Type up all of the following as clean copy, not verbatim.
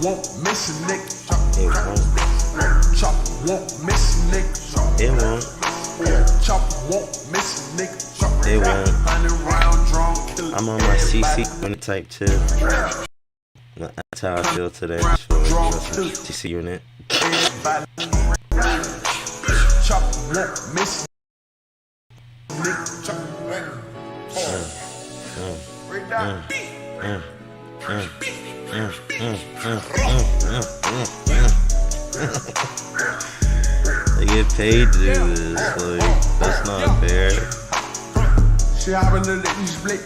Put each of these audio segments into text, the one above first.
Won't miss a nigga. It won't. Chop won't miss a nigga. It won't. Chop won't miss a nigga. It won't. 100 round drum killer. I'm on my CC unit type 2. That's how I feel today. I just feel like CC unit. Chop won't miss a nigga. Chop. They get paid to do this, like, that's not fair. She hopping to the east blade.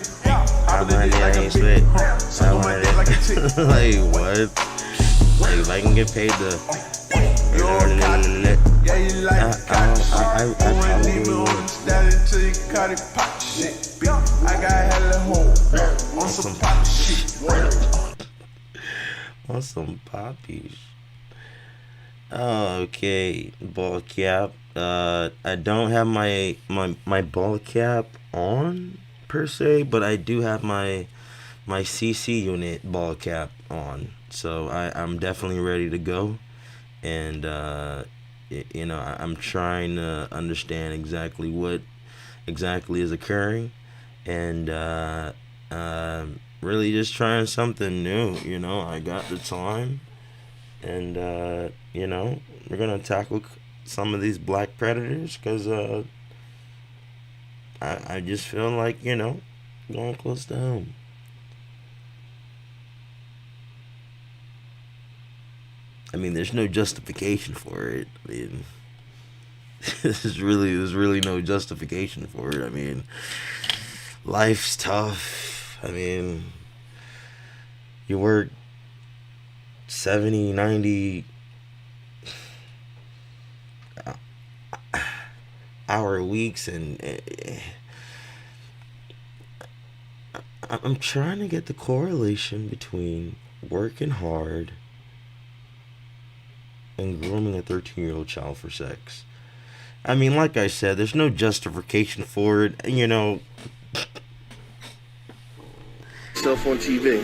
Like, what? Like, if I can get paid to... Yeah, you like I probably would. I got hella hoes on some pop shit. On some poppies. Oh, okay, ball cap. I don't have my ball cap on per se, but I do have my CC unit ball cap on. So I'm definitely ready to go, and you know, I'm trying to understand exactly what is occurring, and really just trying something new. You know, I got the time. And, you know, we're going to tackle some of these black predators because I just feel like, you know, going close to home. I mean, there's no justification for it. I mean, there's really no justification for it. I mean, life's tough. I mean, you work 70, 90 hour weeks, and I'm trying to get the correlation between working hard and grooming a 13-year-old child for sex. I mean, like I said, there's no justification for it, you know. Stuff on TV.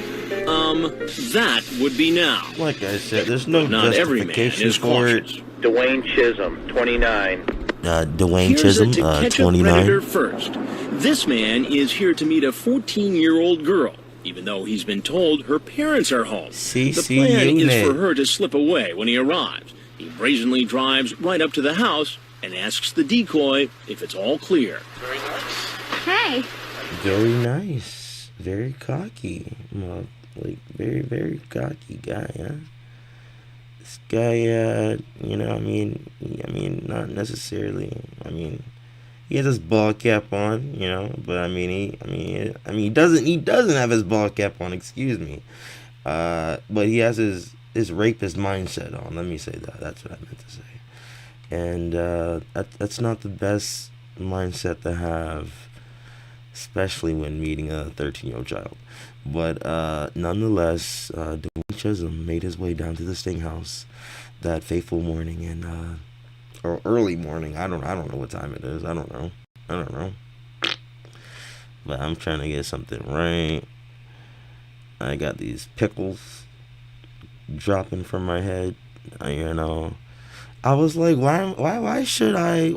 That would be now. Like I said, there's no Not every man justification is for it. cautious. Dwayne Chisholm, 29. Dwayne Here's Chisholm, a to catch a 29. predator first. This man is here to meet a 14-year-old girl, even though he's been told her parents are home. CC the plan unit. is for her to slip away when he arrives. He brazenly drives right up to the house and asks the decoy if it's all clear. Very nice. Hey. Very nice. Very cocky. Well, like, very cocky guy, huh? This guy, you know, I mean, not necessarily. I mean, he has his ball cap on, you know, but I mean, he doesn't have his ball cap on. Excuse me, but he has his rapist mindset on. Let me say that. That's what I meant to say, and that's not the best mindset to have, especially when meeting a 13-year-old child. But nonetheless, Dwayne Chisholm made his way down to the Sting house that fateful morning, and or early morning. I don't know what time it is. I don't know. But I'm trying to get something right. I got these pickles dropping from my head. You know, I was like, why should I?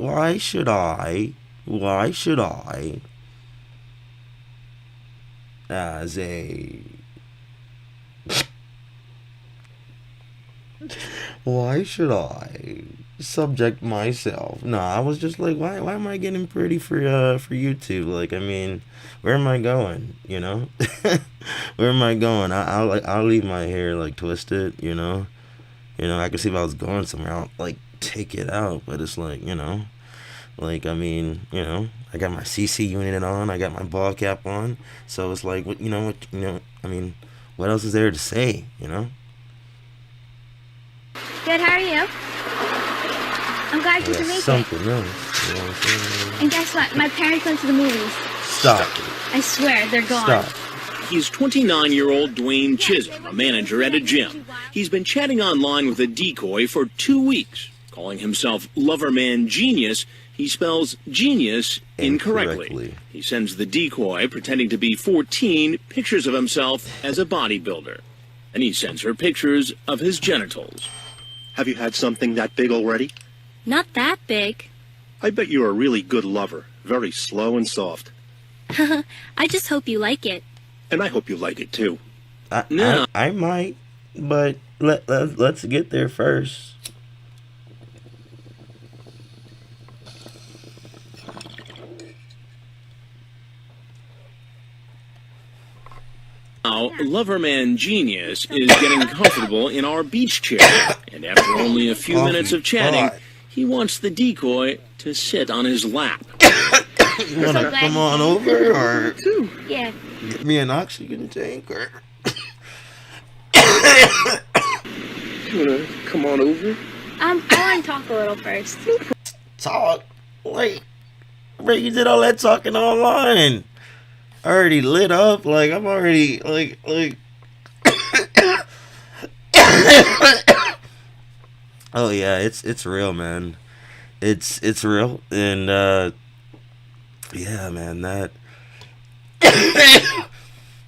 As a why should I subject myself? No, I was just like, why am I getting pretty for YouTube? Like, I mean, where am I going? You know, where am I going? I'll leave my hair like twisted. You know, I could see if I was going somewhere, I'll like take it out. But it's like, you know. Like, I mean, you know, I got my CC unit on, I got my ball cap on, so it's like, what, I mean, what else is there to say, you know? Good, how are you? I'm glad you can make something it. else, you know what I'm saying? And guess what? My parents went to the movies. Stop. I swear, they're gone. Stop. He's 29-year-old Dwayne Chisholm, a manager at a gym. He's been chatting online with a decoy for 2 weeks, calling himself Loverman Genius. He spells genius incorrectly. He sends the decoy, pretending to be 14, pictures of himself as a bodybuilder. And he sends her pictures of his genitals. Have you had something that big already? Not that big. I bet you're a really good lover. Very slow and soft. I just hope you like it. And I hope you like it too. I might, but let's get there first. Now, Loverman Genius is getting comfortable in our beach chair, and after only a few minutes of chatting, he wants the decoy to sit on his lap. You wanna come on over, or Yeah. get me an oxygen tank, or You wanna come on over? I want to talk a little first. talk? Wait, you did all that talking online. I already lit up. Like, I'm already like. Oh yeah, it's real, man. It's real, and yeah, man. That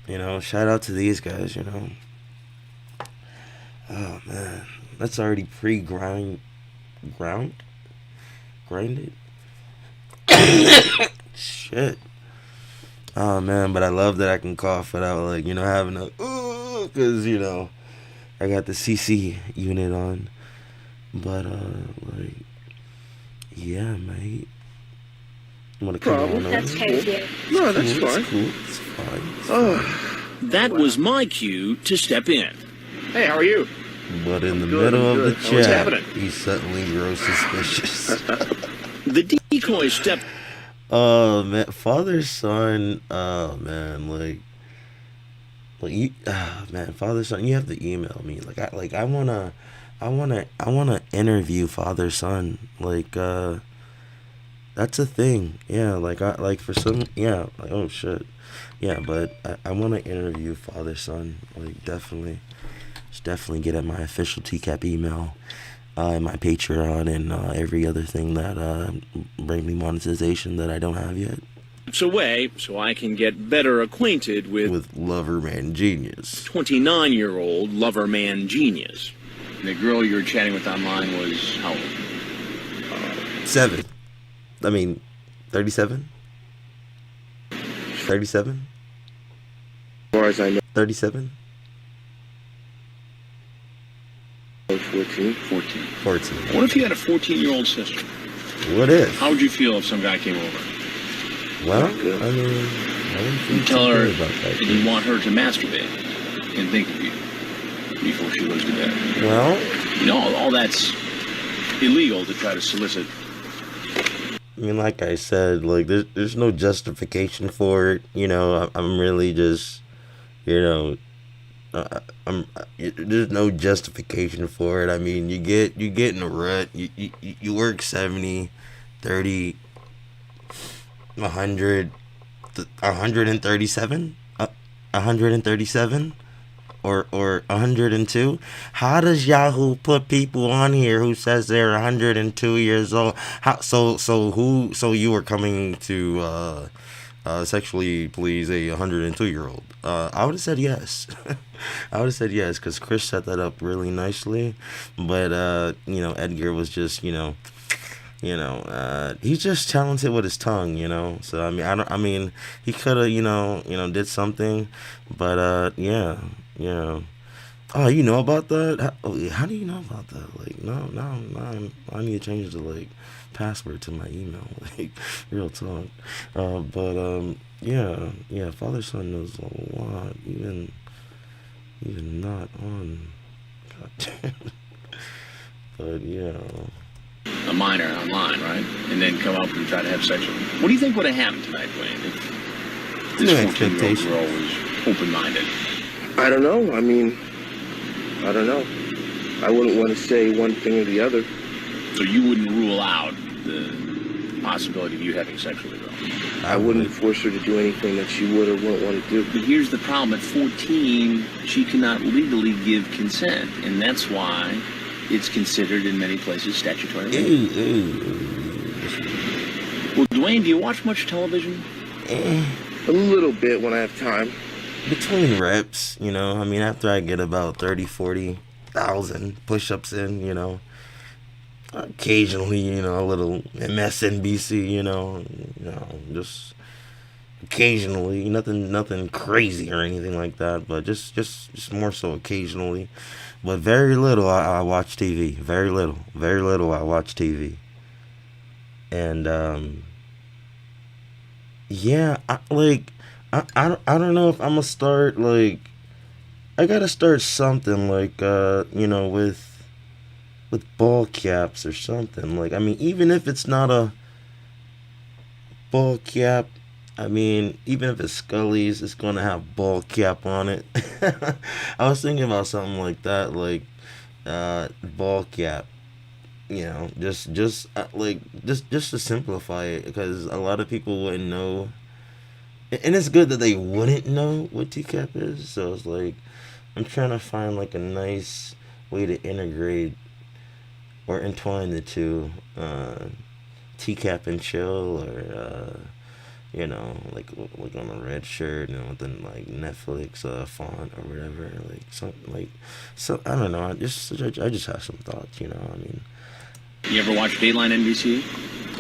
you know, shout out to these guys. You know, oh man, that's already grinded. Shit. Oh man, but I love that I can cough without, like, you know, having a because, you know, I got the CC unit on. But like, yeah, mate. You wanna come on over? That's kind of weird. No, that's Cool, fine. it's cool. It's fine. Oh, That was my cue to step in. hey, how are you? But in the good, middle of good. the What's chat, happening? he suddenly grows suspicious. The decoy stepped Oh man, father son. Oh man, like you. Man, father son. You have to email me. I wanna interview father son. Like that's a thing. Yeah, for some. Yeah, like, oh shit. Yeah, but I wanna interview father son. Like, definitely. Just definitely get at my official TCAP email. And my Patreon, and every other thing that bring me monetization that I don't have yet. away so I can get better acquainted with Loverman Genius. 29-year-old Loverman Genius. The girl you were chatting with online was how old? 7. I mean, 37? 37? As far as I know, 37? 14. 14. What if you had a 14-year-old sister? What if? How would you feel if some guy came over? Well, I mean, I wouldn't feel You tell too her good about that. that you want her to masturbate and think of you before she goes to bed. Well, You know, all that's illegal to try to solicit. I mean, like I said, like, there's no justification for it. You know, I'm really just, you know, there's no justification for it. I mean, you get in a rut. You work 70, 30, 100, 137, 137, or 102. How does Yahoo put people on here who says they're 102 years old? So you were coming to sexually please a 102-year-old? I would have said yes. I would have said yes, because Chris set that up really nicely. But you know, Edgar was just, he's just talented with his tongue, you know. So I mean, he could have, did something, but yeah. Oh, you know about that? How do you know about that? Like, no, I need to change the, like, password to my email. Like, real talk. But yeah, father son knows a lot, even not on. Goddamn. But yeah. A minor online, right? And then come up and try to have sex with him. What do you think would have happened tonight, Wayne, if this No 14-year-old expectation. girl was open-minded? I don't know. I mean, I don't know. I wouldn't want to say one thing or the other. So you wouldn't rule out the possibility of you having sex with a girl? I wouldn't force her to do anything that she would or wouldn't want to do. But here's the problem. At 14, she cannot legally give consent. And that's why it's considered in many places statutory rape. Well, Dwayne, do you watch much television? A little bit when I have time. between reps, you know, I mean, after I get about 30, 40,000 push-ups in, you know, occasionally, you know, a little MSNBC, you know, just occasionally, nothing crazy or anything like that, but just more so occasionally. But very little I watch TV. Very little I watch TV. And yeah, I don't know if I'm gonna start, like, I gotta start something, like, you know, with ball caps or something. Like, I mean, even if it's not a ball cap, I mean, even if it's Scully's, it's gonna have ball cap on it. I was thinking about something like that, like, ball cap. You know, just to simplify it, because a lot of people wouldn't know, and it's good that they wouldn't know what TCAP is. So it's like I'm trying to find like a nice way to integrate or entwine the two, TCAP and chill, or you know, like on a red shirt, you know, with the like Netflix font or whatever, like something like, so I don't know. I just have some thoughts, you know. I mean, You ever watch Dateline NBC?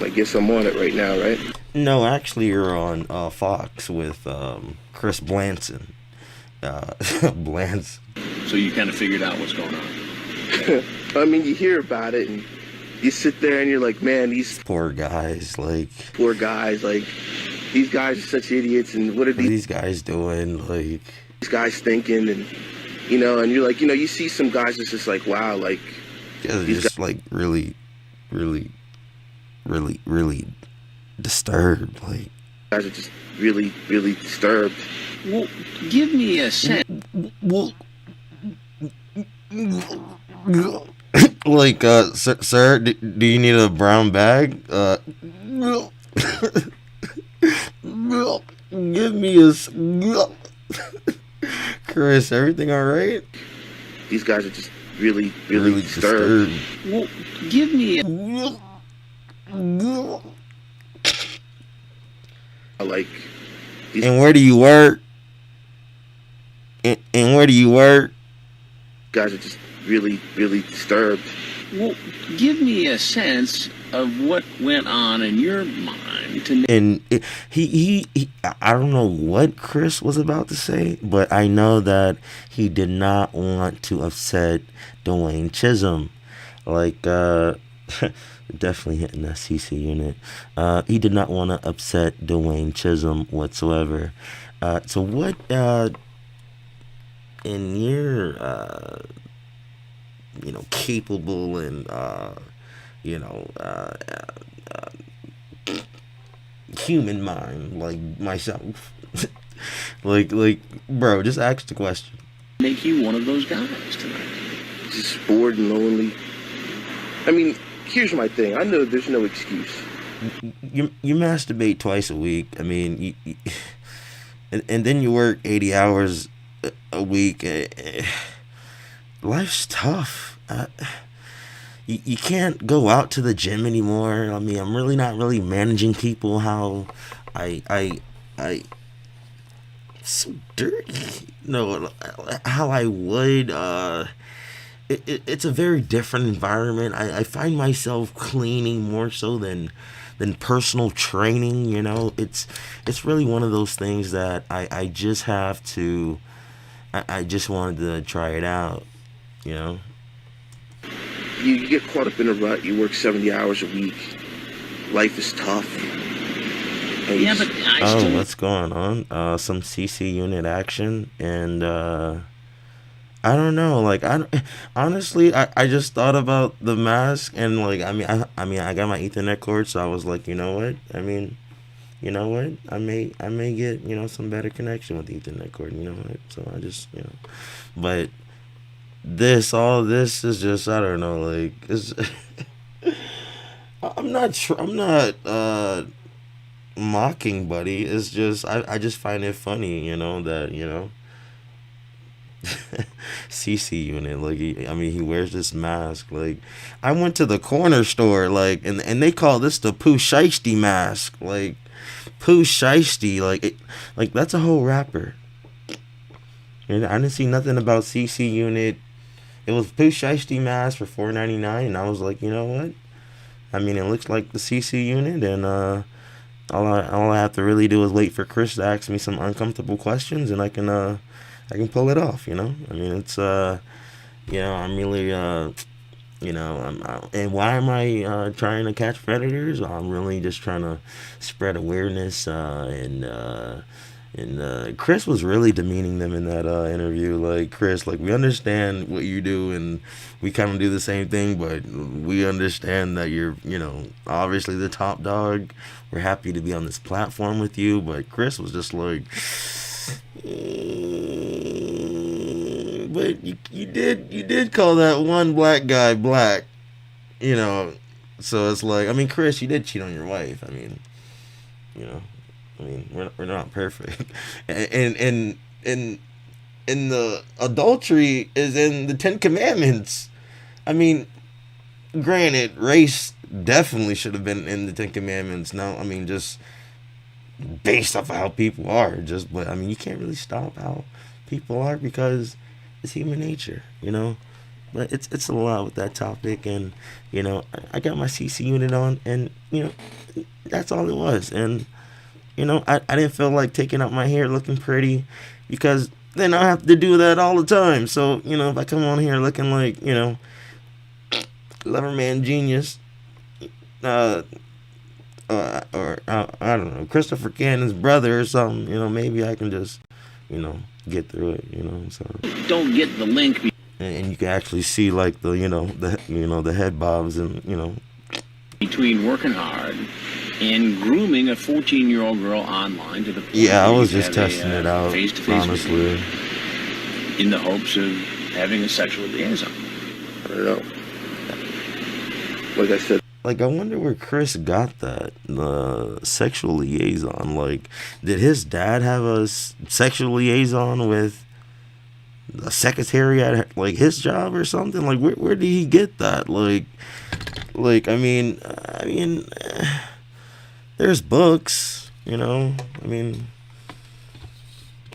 I guess I'm on it right now, right? no, actually, you're on Fox with Chris Blanson. Blance. So you kind of figured out what's going on. I mean, you hear about it and you sit there and you're like, man, these Poor guys, like, poor guys, like, these guys are such idiots, and what are what are these guys doing? Like, these guys thinking? And, you know, and you're like, you know, you see some guys that's just like, wow, like, just like really disturbed. Like, guys are just really, really disturbed. Well, give me a sense. well, like, sir, do you need a brown bag? Give me a Chris, everything all right? These guys are just really, really disturbed. Well, give me a... Like, these And where do you work? And where do you work? guys are just really, really disturbed. Well, give me a sense of what went on in your mind to... And he I don't know what Chris was about to say, but I know that he did not want to upset Dwayne Chisholm. Like, definitely hitting that CC unit. He did not want to upset Dwayne Chisholm whatsoever. So what, in your, you know, capable and, you know, human mind, like myself, like, bro, just ask the question. make you one of those guys tonight? Just bored and lonely. I mean, here's my thing. I know there's no excuse. You masturbate twice a week. I mean, and then you work 80 hours a week. Life's tough. You can't go out to the gym anymore. I mean, I'm really not really managing people how I so dirty. No, how I would. It's a very different environment. I find myself cleaning more so than personal training. You know, it's really one of those things that I just have to. I just wanted to try it out. You know. You get caught up in a rut. You work 70 hours a week. Life is tough. And Yeah, but I still... what's going on? Some CC unit action, and I don't know. Like, honestly, I just thought about the mask, and like, I mean, I got my Ethernet cord, so I was like, you know what? I mean, you know what? I may get, you know, some better connection with the Ethernet cord. You know what? So I just, you know, but all this is just, I don't know. Like, it's, I'm not mocking Buddy. It's just I just find it funny, you know, that, you know, CC unit, like, he wears this mask. Like, I went to the corner store, like, and they call this the Pooh Shiesty mask. Like, Pooh Shiesty, like, like, that's a whole rapper. And I didn't see nothing about CC Unit. It was Pooh Shiesty mask for $4.99, and I was like, you know what? I mean, it looks like the CC Unit, and all I have to really do is wait for Chris to ask me some uncomfortable questions, and I can pull it off. You know, I mean, it's I'm really and why am I trying to catch predators? I'm really just trying to spread awareness, and Chris was really demeaning them in that interview. Like, Chris, like, we understand what you do, and we kind of do the same thing, but we understand that you're, obviously the top dog. We're happy to be on this platform with you. But Chris was just like, but you did call that one black guy black, So it's like, I mean, Chris, you did cheat on your wife. I mean, we're not perfect, and the adultery is in the 10 Commandments. I mean, granted, race definitely should have been in the 10 Commandments. Now, I mean, just based off of how people are, but I mean, you can't really stop how people are because it's human nature, But it's a lot with that topic, and I got my CC Unit on, and that's all it was, and. I didn't feel like taking out my hair looking pretty because then I have to do that all the time. So, if I come on here looking like, Loverman Genius, or I don't know, Christopher Cannon's brother or something, maybe I can just, get through it, so. Don't get the link. And you can actually see like the, the head bobs and, between working hard and grooming a 14-year-old girl online to the point yeah, I where was you just have testing a, it out, face-to-face honestly. in the hopes of having a sexual liaison. I don't know. Like I said. Like, I wonder where Chris got that, the sexual liaison. Like, did his dad have a sexual liaison with a secretary at, like, his job or something? Like, where did he get that? Like, I mean, there's books, I mean,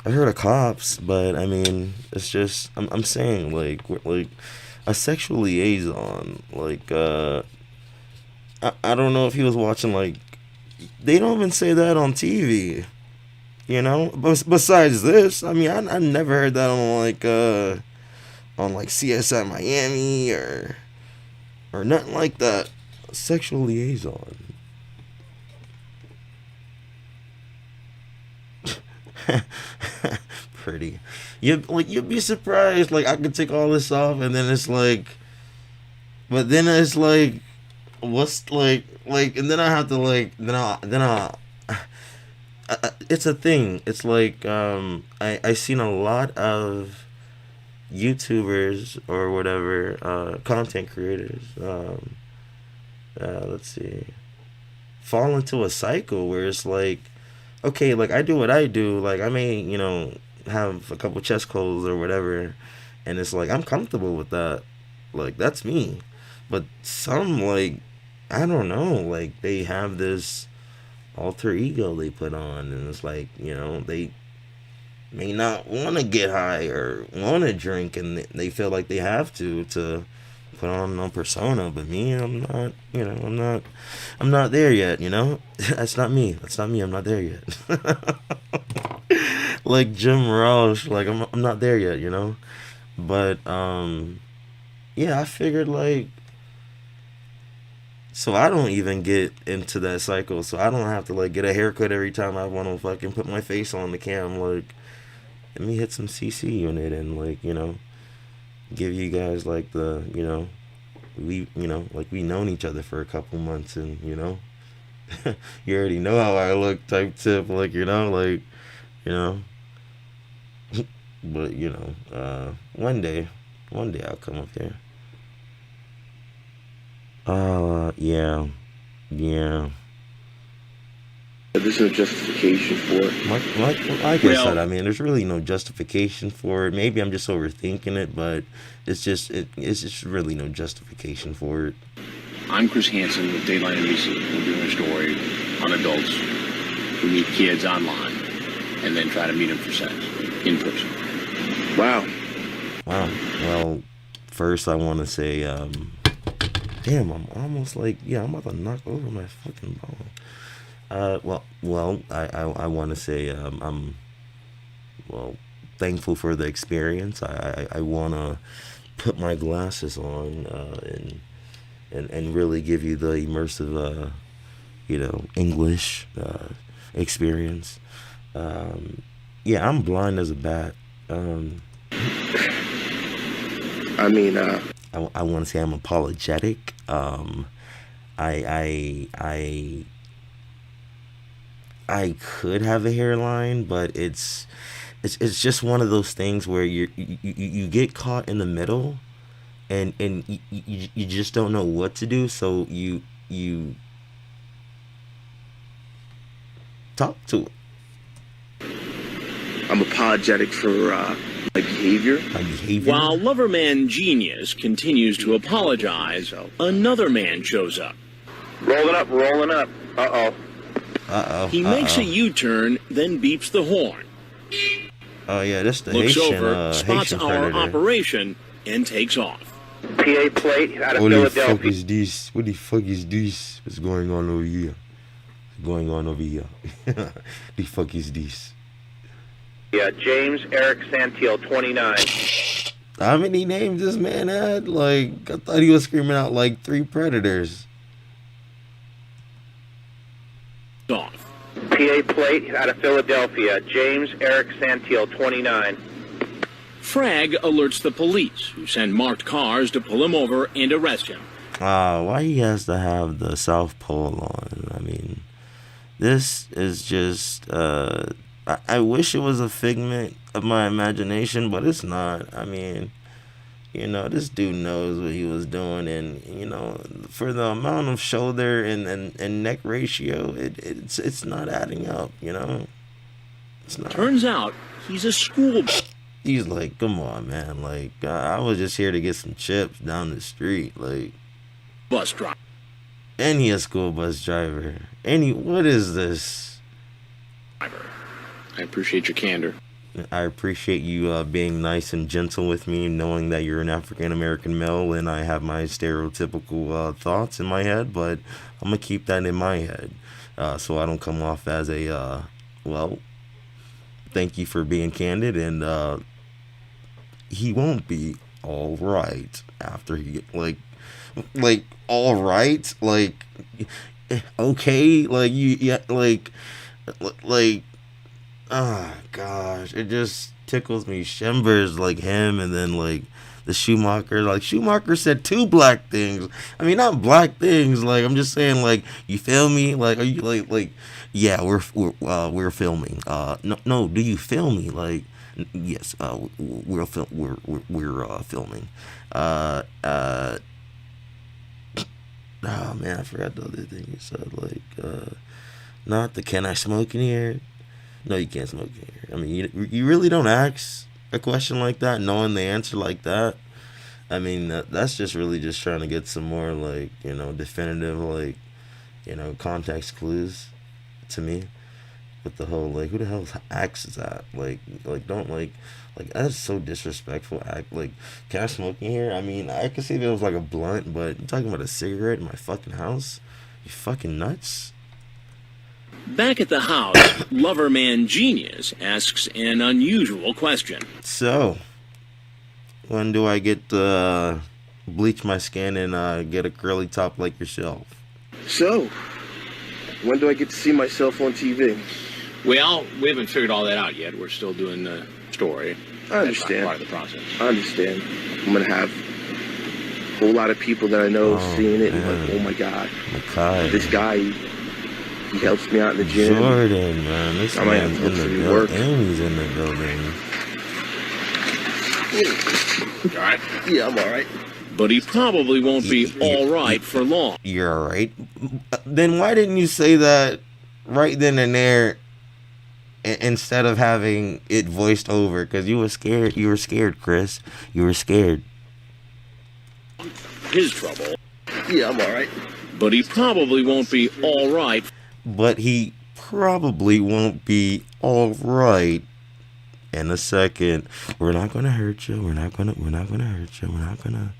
I've heard of cops, but I mean, it's just, I'm saying, like a sexual liaison, like, I don't know if he was watching, like, they don't even say that on TV, besides this, I mean, I never heard that on like CSI Miami or nothing like that. A sexual liaison. Pretty. You'd be surprised. Like, I could take all this off, and then it's like, but then it's like, what's like, and then I have to it's a thing. It's like, I seen a lot of YouTubers or whatever, content creators, let's see, fall into a cycle where it's like, okay, like, I do what I do, like, I may, have a couple chest clothes or whatever, and it's like, I'm comfortable with that, like, that's me, but some, like, I don't know, like, they have this alter ego they put on, and it's like, they may not want to get high or want to drink, and they feel like they have to put on a persona. But me, I'm not, I'm not there yet, That's not me. I'm not there yet. Like Jim Ross, like, I'm not there yet, But yeah, I figured, like, so I don't even get into that cycle, so I don't have to, like, get a haircut every time I want to fucking put my face on the cam. Like, let me hit some CC Unit and, like, give you guys, like, the, we, like, we known each other for a couple months, and, you already know how I look type tip, like, like, but, one day I'll come up there. Yeah. There's no justification for it. Like I said, I mean, there's really no justification for it. Maybe I'm just overthinking it, but it's just really no justification for it. I'm Chris Hansen with Dateline NBC. We're doing a story on adults who meet kids online and then try to meet them for sex in person. Wow. Wow. Well, first I want to say, damn, I'm almost like, yeah, I'm about to knock over my fucking ball. I want to say, I'm, well, thankful for the experience. I want to put my glasses on, and really give you the immersive, English, experience. Yeah, I'm blind as a bat. I want to say I'm apologetic. I could have a hairline, but it's just one of those things where you get caught in the middle, and you just don't know what to do, so you talk to it. I'm apologetic for my behavior. While Loverman Genius continues to apologize, another man shows up. Rolling up, rolling up. He makes a U-turn, then beeps the horn. Oh yeah, that's the Looks Haitian, over, spots Haitian our predator. operation, and takes off. PA plate out of What the Philadelphia. fuck is this? What the fuck is this? What's going on over here? The fuck is this? Yeah, James Eric Santiel, 29. How many names this man had? Like, I thought he was screaming out like 3 predators. Off. PA plate out of Philadelphia, James Eric Santiel, 29. Frag alerts the police, who send marked cars to pull him over and arrest him. Why he has to have the South Pole on? I mean, this is just, I wish it was a figment of my imagination, but it's not. I mean, this dude knows what he was doing, and, for the amount of shoulder and neck ratio, it's not adding up, It's not. Turns out he's a school He's like, come on, man. Like, I was just here to get some chips down the street. Like, bus driver. and he a school bus driver. What is this? I appreciate your candor. I appreciate you being nice and gentle with me, knowing that you're an African-American male and I have my stereotypical thoughts in my head, but I'm going to keep that in my head so I don't come off as a, thank you for being candid, and he won't be all right after he, like all right? Like, okay? Like, oh gosh, it just tickles me shimbers, like him, and then like the Schumacher. Like, Schumacher said 2 black things. I mean, not black things. Like, I'm just saying, like, you feel me? Like, are you like yeah, we're filming. No, do you feel me? Like, yes, we're filming. Oh man, I forgot the other thing you said. Like, not the can I smoke in here? No, you can't smoke in here. I mean, you really don't ask a question like that, knowing the answer like that. I mean, that's just really just trying to get some more, like, definitive, like, context clues to me. With the whole, like, who the hell acts is that? Like don't, like, that's so disrespectful. Act like, can I smoke in here? I mean, I could see if it was like a blunt, but you're talking about a cigarette in my fucking house? You fucking nuts? Back at the house, Loverman Genius asks an unusual question. So, when do I get to bleach my skin and get a curly top like yourself? So, when do I get to see myself on TV? Well, we haven't figured all that out yet. We're still doing the story. I understand. That's part of the process. I understand. I'm going to have a whole lot of people that I know seeing it and like, oh my God. Makai. This guy, he helps me out in the gym. Jordan, man. This I might man's have in to the work. building. And he's in the building. All right? Yeah, I'm all right. But he probably won't be all right for long. You're all right. Then why didn't you say that right then and there instead of having it voiced over? Because you were scared. You were scared, Chris. You were scared. His trouble. Yeah, I'm all right. But he probably won't be all right. But he probably won't be all right. in a second. We're not gonna hurt you. We're not gonna hurt you. We're not gonna,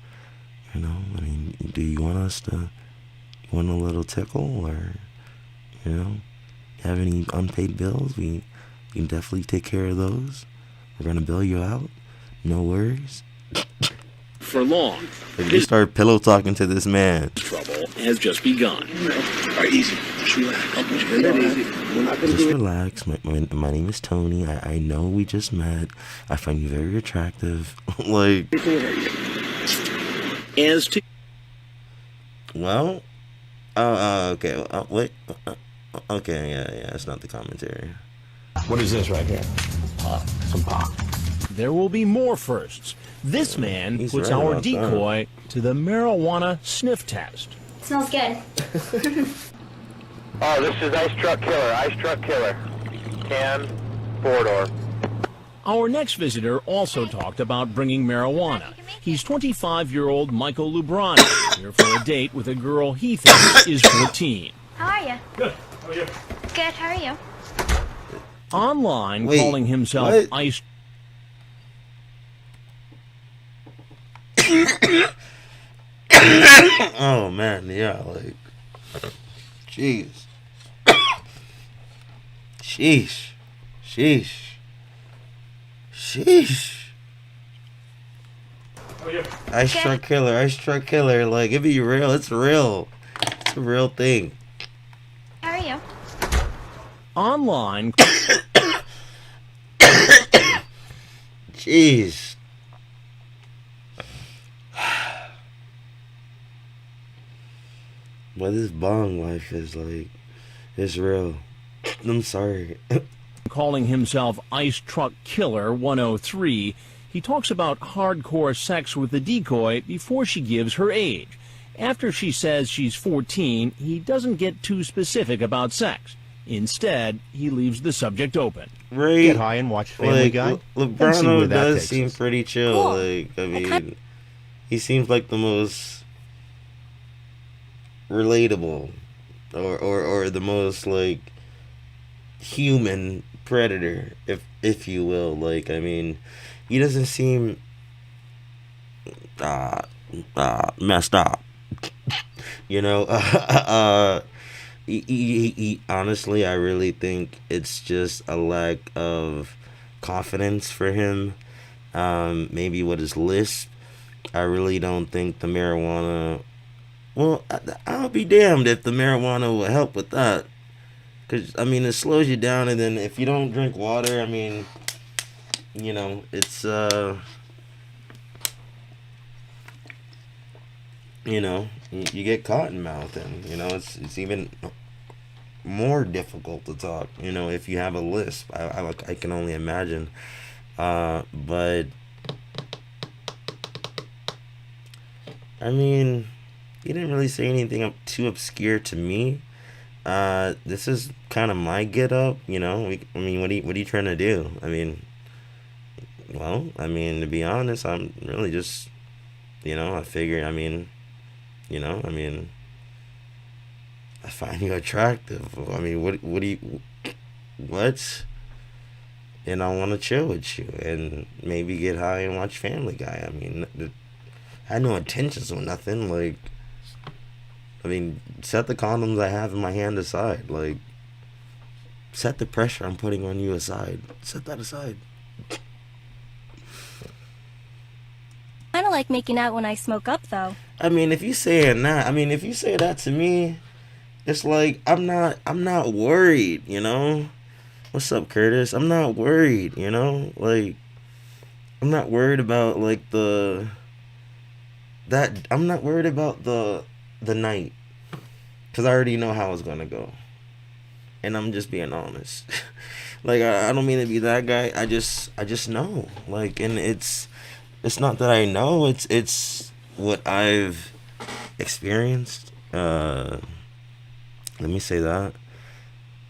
you know. I mean, do you want us to? You want a little tickle, or, you know, have any unpaid bills? We can definitely take care of those. We're gonna bill you out. No worries. For long, Like, you start pillow talking to this man. trouble has just begun. All right, easy. Just relax. Just relax. My name is Tony. I know we just met. I find you very attractive. Like, As to well, okay. Wait. Okay, yeah. It's not the commentary. What is this right here? Some pot. there will be more firsts. This man He's puts right our about decoy to the marijuana sniff test. Smells good. Oh, this is Ice Truck Killer. Ice Truck Killer. Can, four-door. Our next visitor also talked about bringing marijuana. He's 25-year-old Michael Lubrani, here for a date with a girl he thinks is 14. How are you? Good. How are you? Good, how are you? Online, Wait, calling himself what? Ice. Oh man, yeah, like, jeez, sheesh. How are you? Ice truck killer. Like, it be real. It's real. It's a real thing. How are you? Online, Jeez. But this bong life is like, it's real. I'm sorry. calling himself Ice Truck Killer 103, he talks about hardcore sex with the decoy before she gives her age. After she says she's 14, he doesn't get too specific about sex. Instead, he leaves the subject open. Right? Get high and watch Family Like, Guy. and see where LeBron that does takes seem us. pretty chill. Cool. Like, I mean, he seems like the most relatable, or the most like human predator, if you will. Like, I mean, he doesn't seem messed up. You know, he honestly, I really think it's just a lack of confidence for him. Maybe with his lisp. I really don't think the marijuana. Well, I'll be damned if the marijuana will help with that. Because, I mean, it slows you down, and then if you don't drink water, I mean, you know, it's, you know, you get cotton mouth, and, you know, it's even more difficult to talk, you know, if you have a lisp. I can only imagine. But, I mean, he didn't really say anything too obscure to me. This is kind of my get up, you know. I mean, what are you trying to do? I mean, well, I mean, to be honest, I'm really just, you know, I figure, I mean, you know, I mean, I find you attractive. I mean, what do you, what? And I want to chill with you and maybe get high and watch Family Guy. I mean, I had no intentions or nothing. Like, I mean, set the condoms I have in my hand aside. Like, set the pressure I'm putting on you aside. Set that aside. Kind of like making out when I smoke up, though. I mean, if you saying that, I mean, if you say that to me, it's like I'm not worried, you know. What's up, Curtis? I'm not worried, you know. Like, I'm not worried about like I'm not worried about the night, because I already know how it's gonna go, and I'm just being honest. Like, I don't mean to be that guy. I just know. Like, and it's not that I know. It's what I've experienced. Let me say that.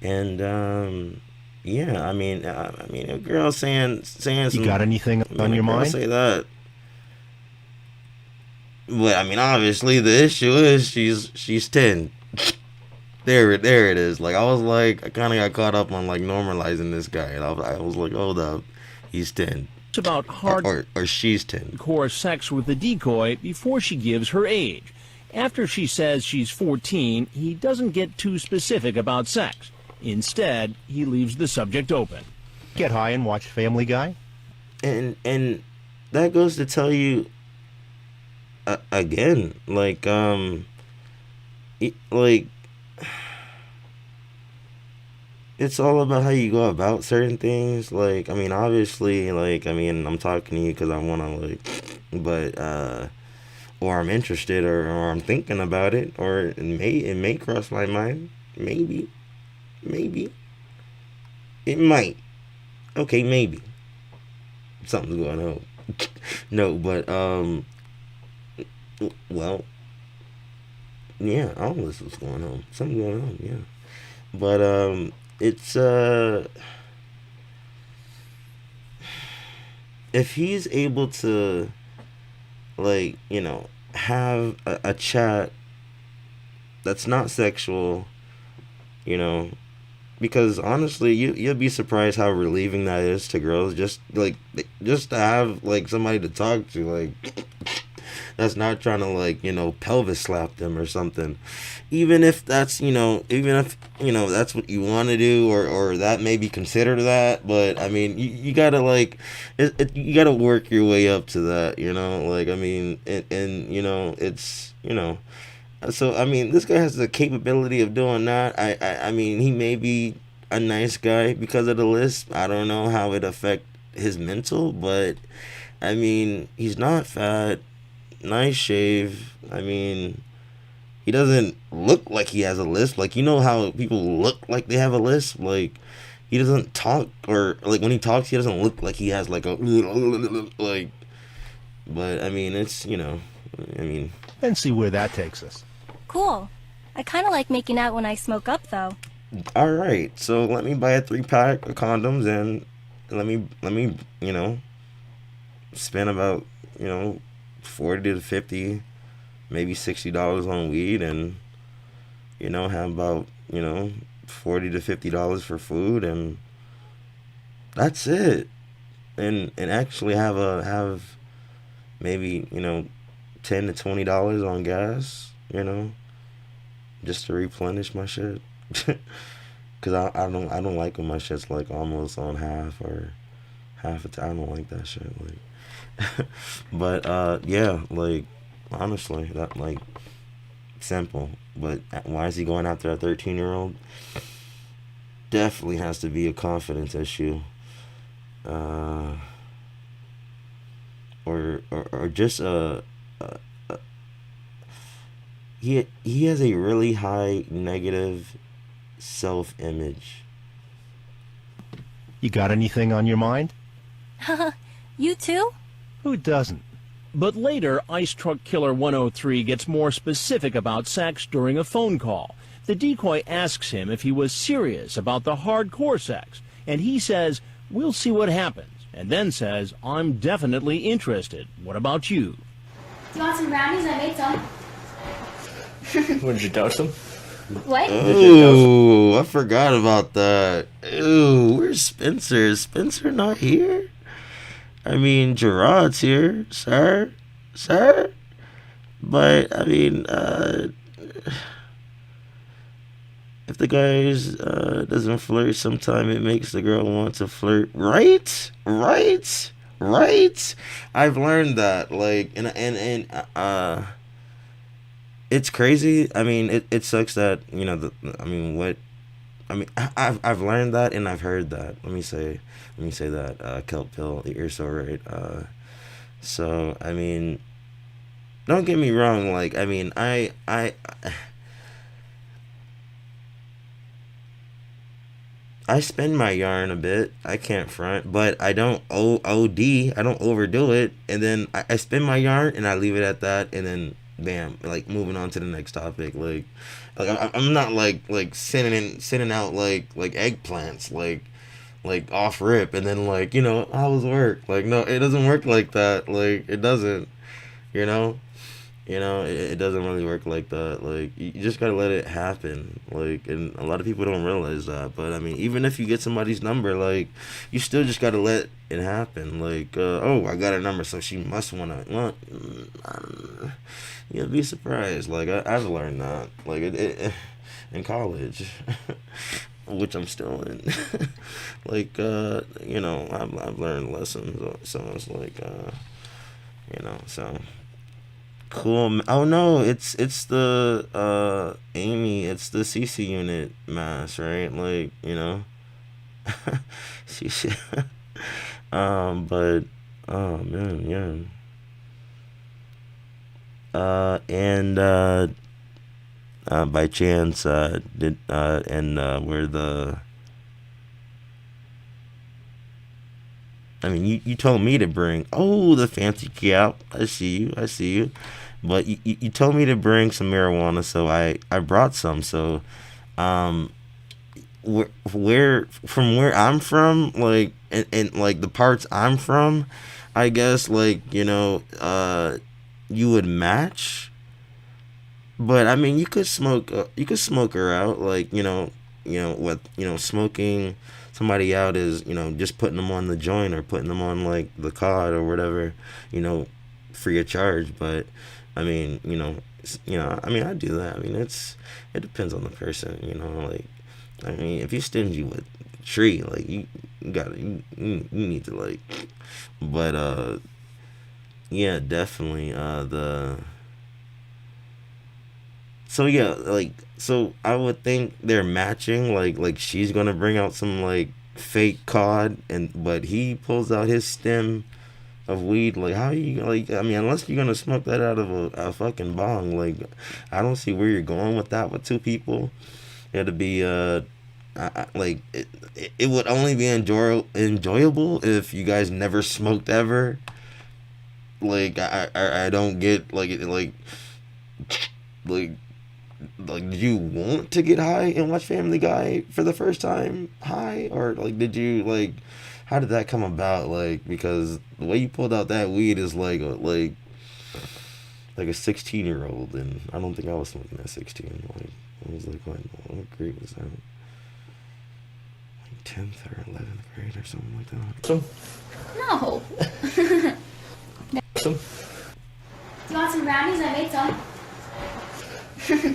And yeah, I mean, a girl saying some. You got anything on your mind? Say that. But I mean, obviously, the issue is she's 10. There it is. Like, I was like, I kind of got caught up on like normalizing this guy, and I was like, hold up, He's 10. It's about Or she's 10. hardcore sex with the decoy before she gives her age. After she says she's 14, he doesn't get too specific about sex. Instead, he leaves the subject open. Get high and watch Family Guy? And that goes to tell you again, like it's all about how you go about certain things. Like, I mean, obviously, like, I mean, I'm talking to you because I want to, like, but or I'm interested, or I'm thinking about it, or it may cross my mind. Maybe it might. Okay, maybe something's going on. No, but well, yeah, all this was going on. Something going on, yeah. But it's if he's able to, like, you know, have a chat that's not sexual, you know, because honestly, you'll be surprised how relieving that is to girls, just to have, like, somebody to talk to, like, that's not trying to, like, you know, pelvis slap them or something. Even if that's, you know, that's what you want to do, or that may be considered that, but I mean, you gotta, like, you gotta work your way up to that, you know, like, I mean, and you know, it's, you know, so I mean, this guy has the capability of doing that. I mean, he may be a nice guy because of the list. I don't know how it affect his mental, but I mean, he's not fat, nice shave. I mean, he doesn't look like he has a lisp. Like, you know how people look like they have a lisp? Like, he doesn't talk, or, like, when he talks, he doesn't look like he has, like, a, like, but, I mean, it's, you know, I mean. And see where that takes us. Cool. I kind of like making out when I smoke up, though. All right, so let me buy a 3-pack of condoms, and let me, you know, spend about, you know, 40 to 50, maybe $60 on weed, and, you know, have about, you know, $40 to $50 for food, and that's it. And actually have maybe, you know, $10 to $20 on gas, you know, just to replenish my shit. Cause I don't like when my shit's, like, almost on half or half a time. I don't like that shit, like. But yeah, like, honestly, that, like, simple. But why is he going after a 13-year-old? Definitely has to be a confidence issue, or just he has a really high negative self-image. You got anything on your mind? You too? Who doesn't? But later, Ice Truck Killer 103 gets more specific about sex during a phone call. The decoy asks him if he was serious about the hardcore sex, and he says, "We'll see what happens," and then says, "I'm definitely interested. What about you?" Do you want some brownies? I made some. Would you dose them? What? Ooh, I forgot about that. Ooh, where's Spencer? Is Spencer not here? I mean, Gerard's here, sir. But, I mean, if the guy doesn't flirt, sometime it makes the girl want to flirt. Right? I've learned that. Like, and it's crazy. I mean, it sucks that, you know, I've learned that, and I've heard that. Let me say that, Kelp Pill, you're so right. So, I mean, don't get me wrong, like, I mean, I spend my yarn a bit, I can't front, but I don't OD, I don't overdo it, and then I spend my yarn, and I leave it at that, and then bam, like, moving on to the next topic. Like I'm not like sending out like eggplants, like off rip, and then, like, you know, how was work? Like, no, it doesn't work like that. Like, it doesn't, you know. You know, it doesn't really work like that. Like, you just gotta let it happen. Like, and a lot of people don't realize that. But I mean, even if you get somebody's number, like, you still just gotta let it happen. Like, oh, I got her number, so she must wanna. Well, you'll be surprised. Like, I've learned that. Like, in college, which I'm still in. Like, you know, I've learned lessons. So it's like, you know, so. Cool. Oh no, it's the Amy. It's the CC unit mass, right? Like, you know, she. But oh man, yeah. And by chance, did and where the. I mean, you told me to bring. Oh, the fancy cap. I see you. I see you. But you told me to bring some marijuana, so I brought some. So, where from where I'm from, like, and like the parts I'm from, I guess, like, you know, you would match. But I mean, you could smoke her out, like, you know, with, you know, smoking somebody out is, you know, just putting them on the joint or putting them on like the cod or whatever, you know, free of charge. But I mean, you know, I mean, I do that. I mean, it depends on the person, you know. Like, I mean, if you're stingy with the tree, like, you need to, like, but yeah, definitely so yeah, like, so I would think they're matching, like she's gonna bring out some like fake cod, but he pulls out his stem of weed. Like, how you, like, I mean, unless you're gonna smoke that out of a fucking bong, like, I don't see where you're going with that with two people. It'd be like, it would only be enjoyable if you guys never smoked ever. Like, I don't get, like, did you want to get high and watch Family Guy for the first time high? Or, like, did you, like, how did that come about? Like, because the way you pulled out that weed is like a 16-year-old, and I don't think I was smoking at 16. Like, I was like, what grade was that? Like 10th or 11th grade or something like that. No. Some? You want some brownies? I made some.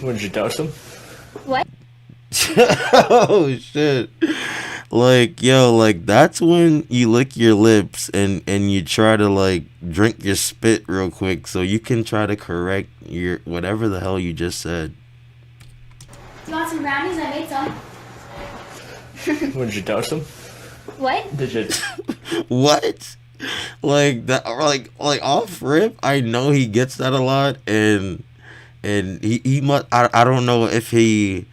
Would you dose them? What? Oh shit. Like, yo, like, that's when you lick your lips and you try to, like, drink your spit real quick so you can try to correct your whatever the hell you just said. You want some brownies? I made some. Would you dose them? What? Did you? What? Like that? Like off rip? I know he gets that a lot, and he must. I don't know if he.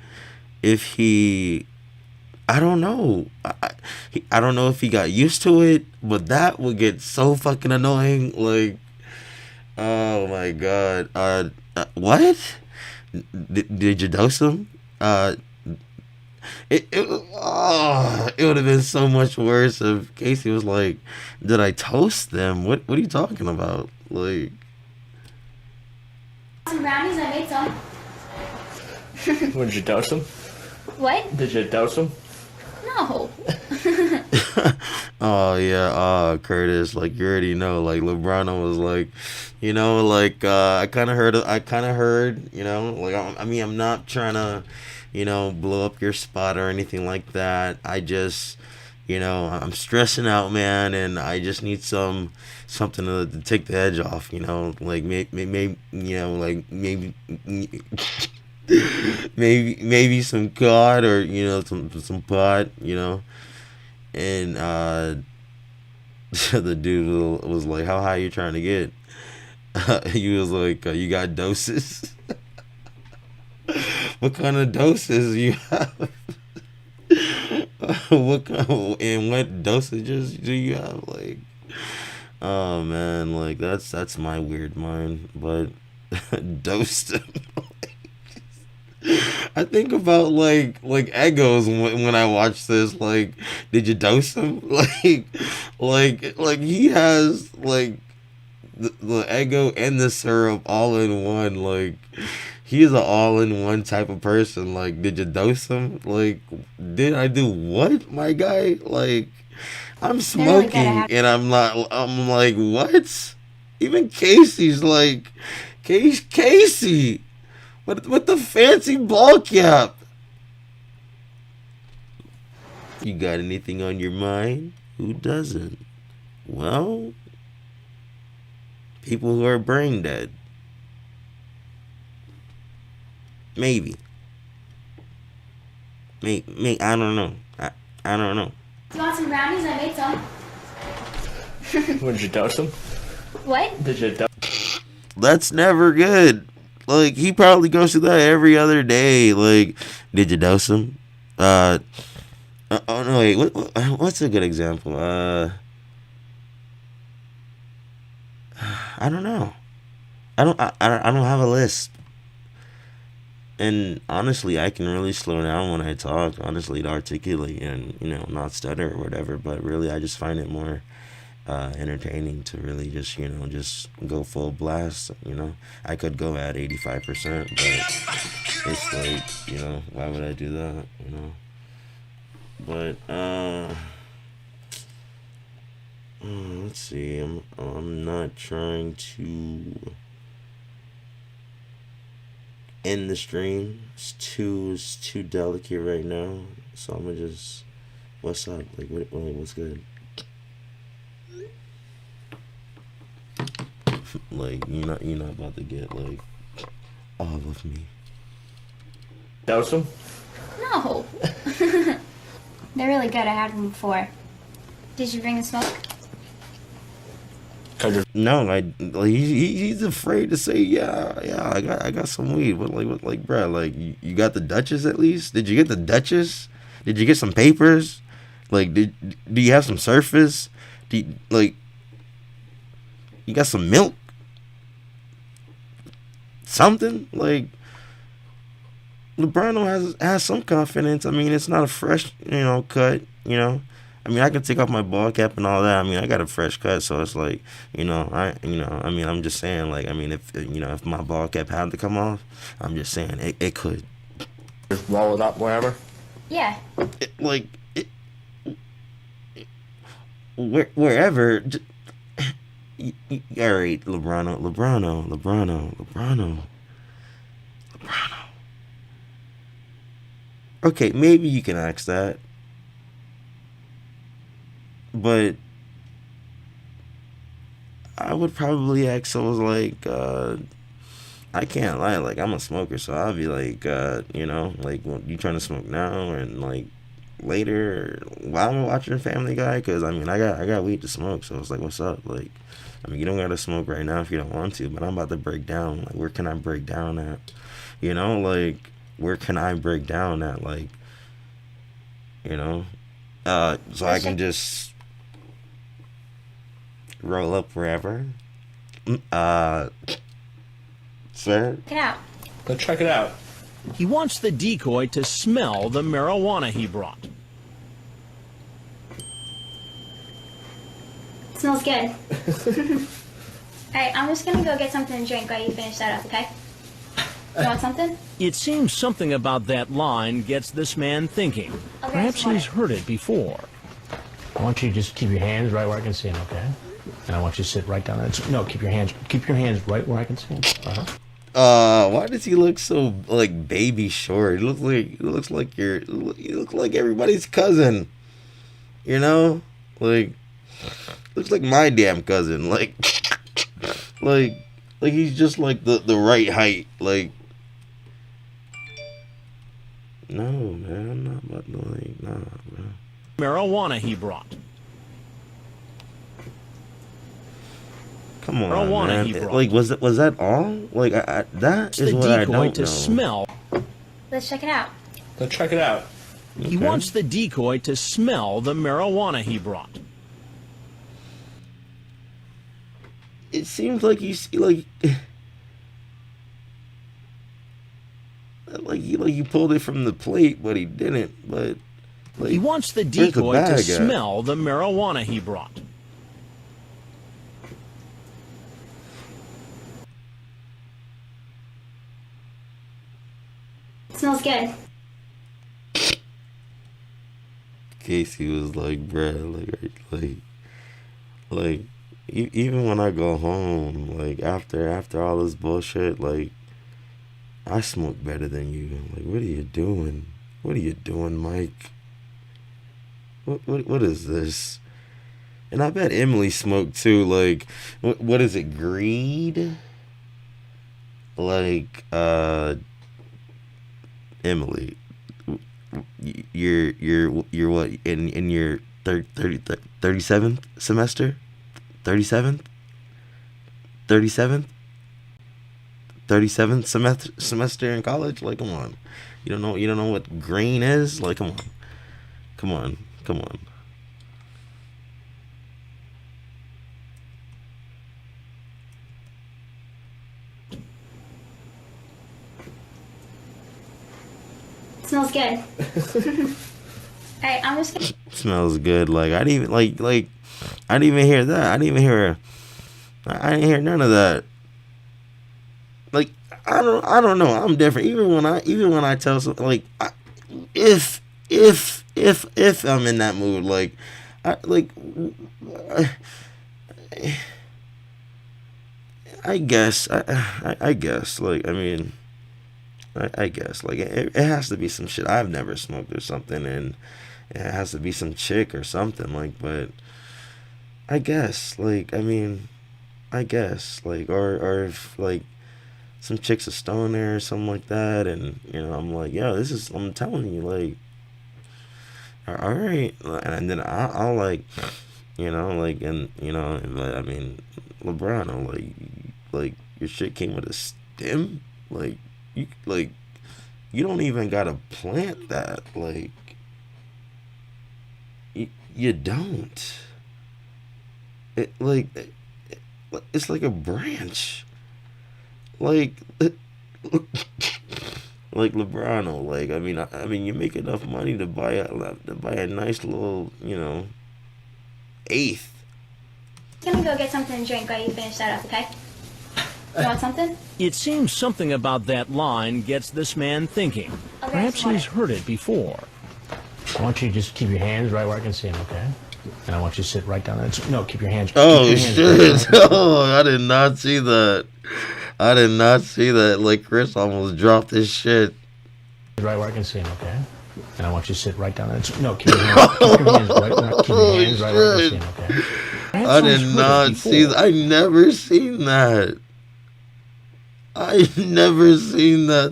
I don't know. I don't know if he got used to it, but that would get so fucking annoying. Like, oh my god. What? Did you dose him? It would have been so much worse if Casey was like, "Did I toast them? What are you talking about?" Like, Some brownies? I made some. Would you dose them? What? Did you dose them? No. oh yeah, Curtis, like, you already know, like, LeBron was like, you know, like, I kind of heard, you know, like, I mean, I'm not trying to, you know, blow up your spot or anything like that. I just, you know, I'm stressing out, man, and I just need something to take the edge off, you know, like, maybe you know, like, maybe maybe some cod, or, you know, some pot, you know. And the dude was like, "How high are you trying to get?" He was like, "You got doses?" What kind of doses you have? What dosages do you have? Like, oh man, like, that's my weird mind, but dosed him. I think about like Eggos when I watch this. Like, did you dose him? Like he has like the Eggo and the syrup all in one. Like, he's an all-in-one type of person. Like, did you dose him? Like, did I do what, my guy? Like, I'm smoking and I'm like, what? Even Casey's like, Casey, with the fancy ball cap. You got anything on your mind? Who doesn't? Well, people who are brain dead. Maybe. I don't know. I don't know. You want some brownies? I made some. Did you dose them? What? Did you dose? That's never good. Like, he probably goes through that every other day. Like, did you dose him? Oh no, wait. What's a good example? I don't know. I don't have a list. And honestly, I can really slow down when I talk, honestly, to articulate and, you know, not stutter or whatever. But really, I just find it more entertaining to really just, you know, just go full blast. You know, I could go at 85%, but it's like, you know, why would I do that? You know, but let's see. I'm not trying to end the stream. It's too delicate right now, so I'm gonna just, what's up? Like, what's good? Like, you're not about to get like all of me. Dose them? No. They're really good. I had them before. Did you bring the smoke? No, he's afraid to say yeah. I got some weed. What like, bro? Like, you got the Duchess at least? Did you get the Duchess? Did you get some papers? Like, do you have some Surface? You got some milk? Something like. LeBron has some confidence. I mean, it's not a fresh, you know, cut. You know. I mean, I can take off my ball cap and all that. I mean, I got a fresh cut, so it's like, you know, I mean, I'm just saying, like, I mean, if my ball cap had to come off, I'm just saying it could. Just roll it up wherever? Yeah. Wherever. All right, Lebrano. Okay, maybe you can ask that. But I would probably ask someone like, I can't lie, like, I'm a smoker, so I'll be like, you know, like, well, you trying to smoke now and like later while I'm watching Family Guy? Because I mean, I got weed to smoke, so it's like, what's up? Like, I mean, you don't gotta smoke right now if you don't want to, but I'm about to break down. Like, where can I break down at? You know, like, where can I break down at? Like, you know, so I can just roll up wherever. Sir? Get out. Let's check it out. He wants the decoy to smell the marijuana he brought. It smells good. Alright, I'm just gonna go get something to drink while you finish that up, okay? You want something? It seems something about that line gets this man thinking. Okay, Perhaps he's heard it before. I want you to just keep your hands right where I can see them, okay? And I want you to sit right down there. No, keep your hands right where I can see them. Why does he look so like baby short? He looks like you look like everybody's cousin. You know? Like, looks like my damn cousin. Like he's just like the right height. Like, no, man, I'm not about to, like, nah, bro. Marijuana he brought. Come on, man. Like, was that all? Like, that is what I don't know. Smell. Let's check it out. Let's check it out. He wants the decoy to smell the marijuana he brought. It seems like he pulled it from the plate, but he didn't. But like, he wants the decoy to smell the marijuana he brought. It smells good. Casey was like, bruh, even when I go home, like, after all this bullshit, like, I smoke better than you. Like, what are you doing? What are you doing, Mike? What is this? And I bet Emily smoked too. Like, what is it? Greed? Like, Emily, you're what in your 37th semester? 37th semester in college? Like, come on. You don't know what green is? Like, come on. It smells good. Alright, I'm just gonna... Smells good. Like, I didn't even I didn't even hear that. I didn't hear none of that. Like, I don't know. I'm different. Even when I tell something, like, if I'm in that mood, like, I guess, like, I mean, I guess, like, it has to be some shit I've never smoked or something, and it has to be some chick or something, like, but I guess, like, I mean, or if, like, some chick's a stoner or something like that, and, you know, I'm like, yo, I'm telling you, like, all right, and then I'll like, you know, like, and, you know, I mean, LeBron, like, your shit came with a stem, like, you don't even gotta plant that, like, you don't. It's like a branch, like LeBron, like, I mean, you make enough money to buy a nice little, you know, eighth. I'm gonna go get something to drink while you finish that up, okay? You want something? It seems something about that line gets this man thinking. Perhaps he's heard it before. I want you to just keep your hands right where I can see them, okay? And I want you to sit right down there. No, keep your hands. Oh, shit. Oh, I did not see that. Like, Chris almost dropped his shit. Right where I can see them, okay? And I want you to sit right down there. No, keep your hands right where I can see them, okay? I did not see that. I never seen that.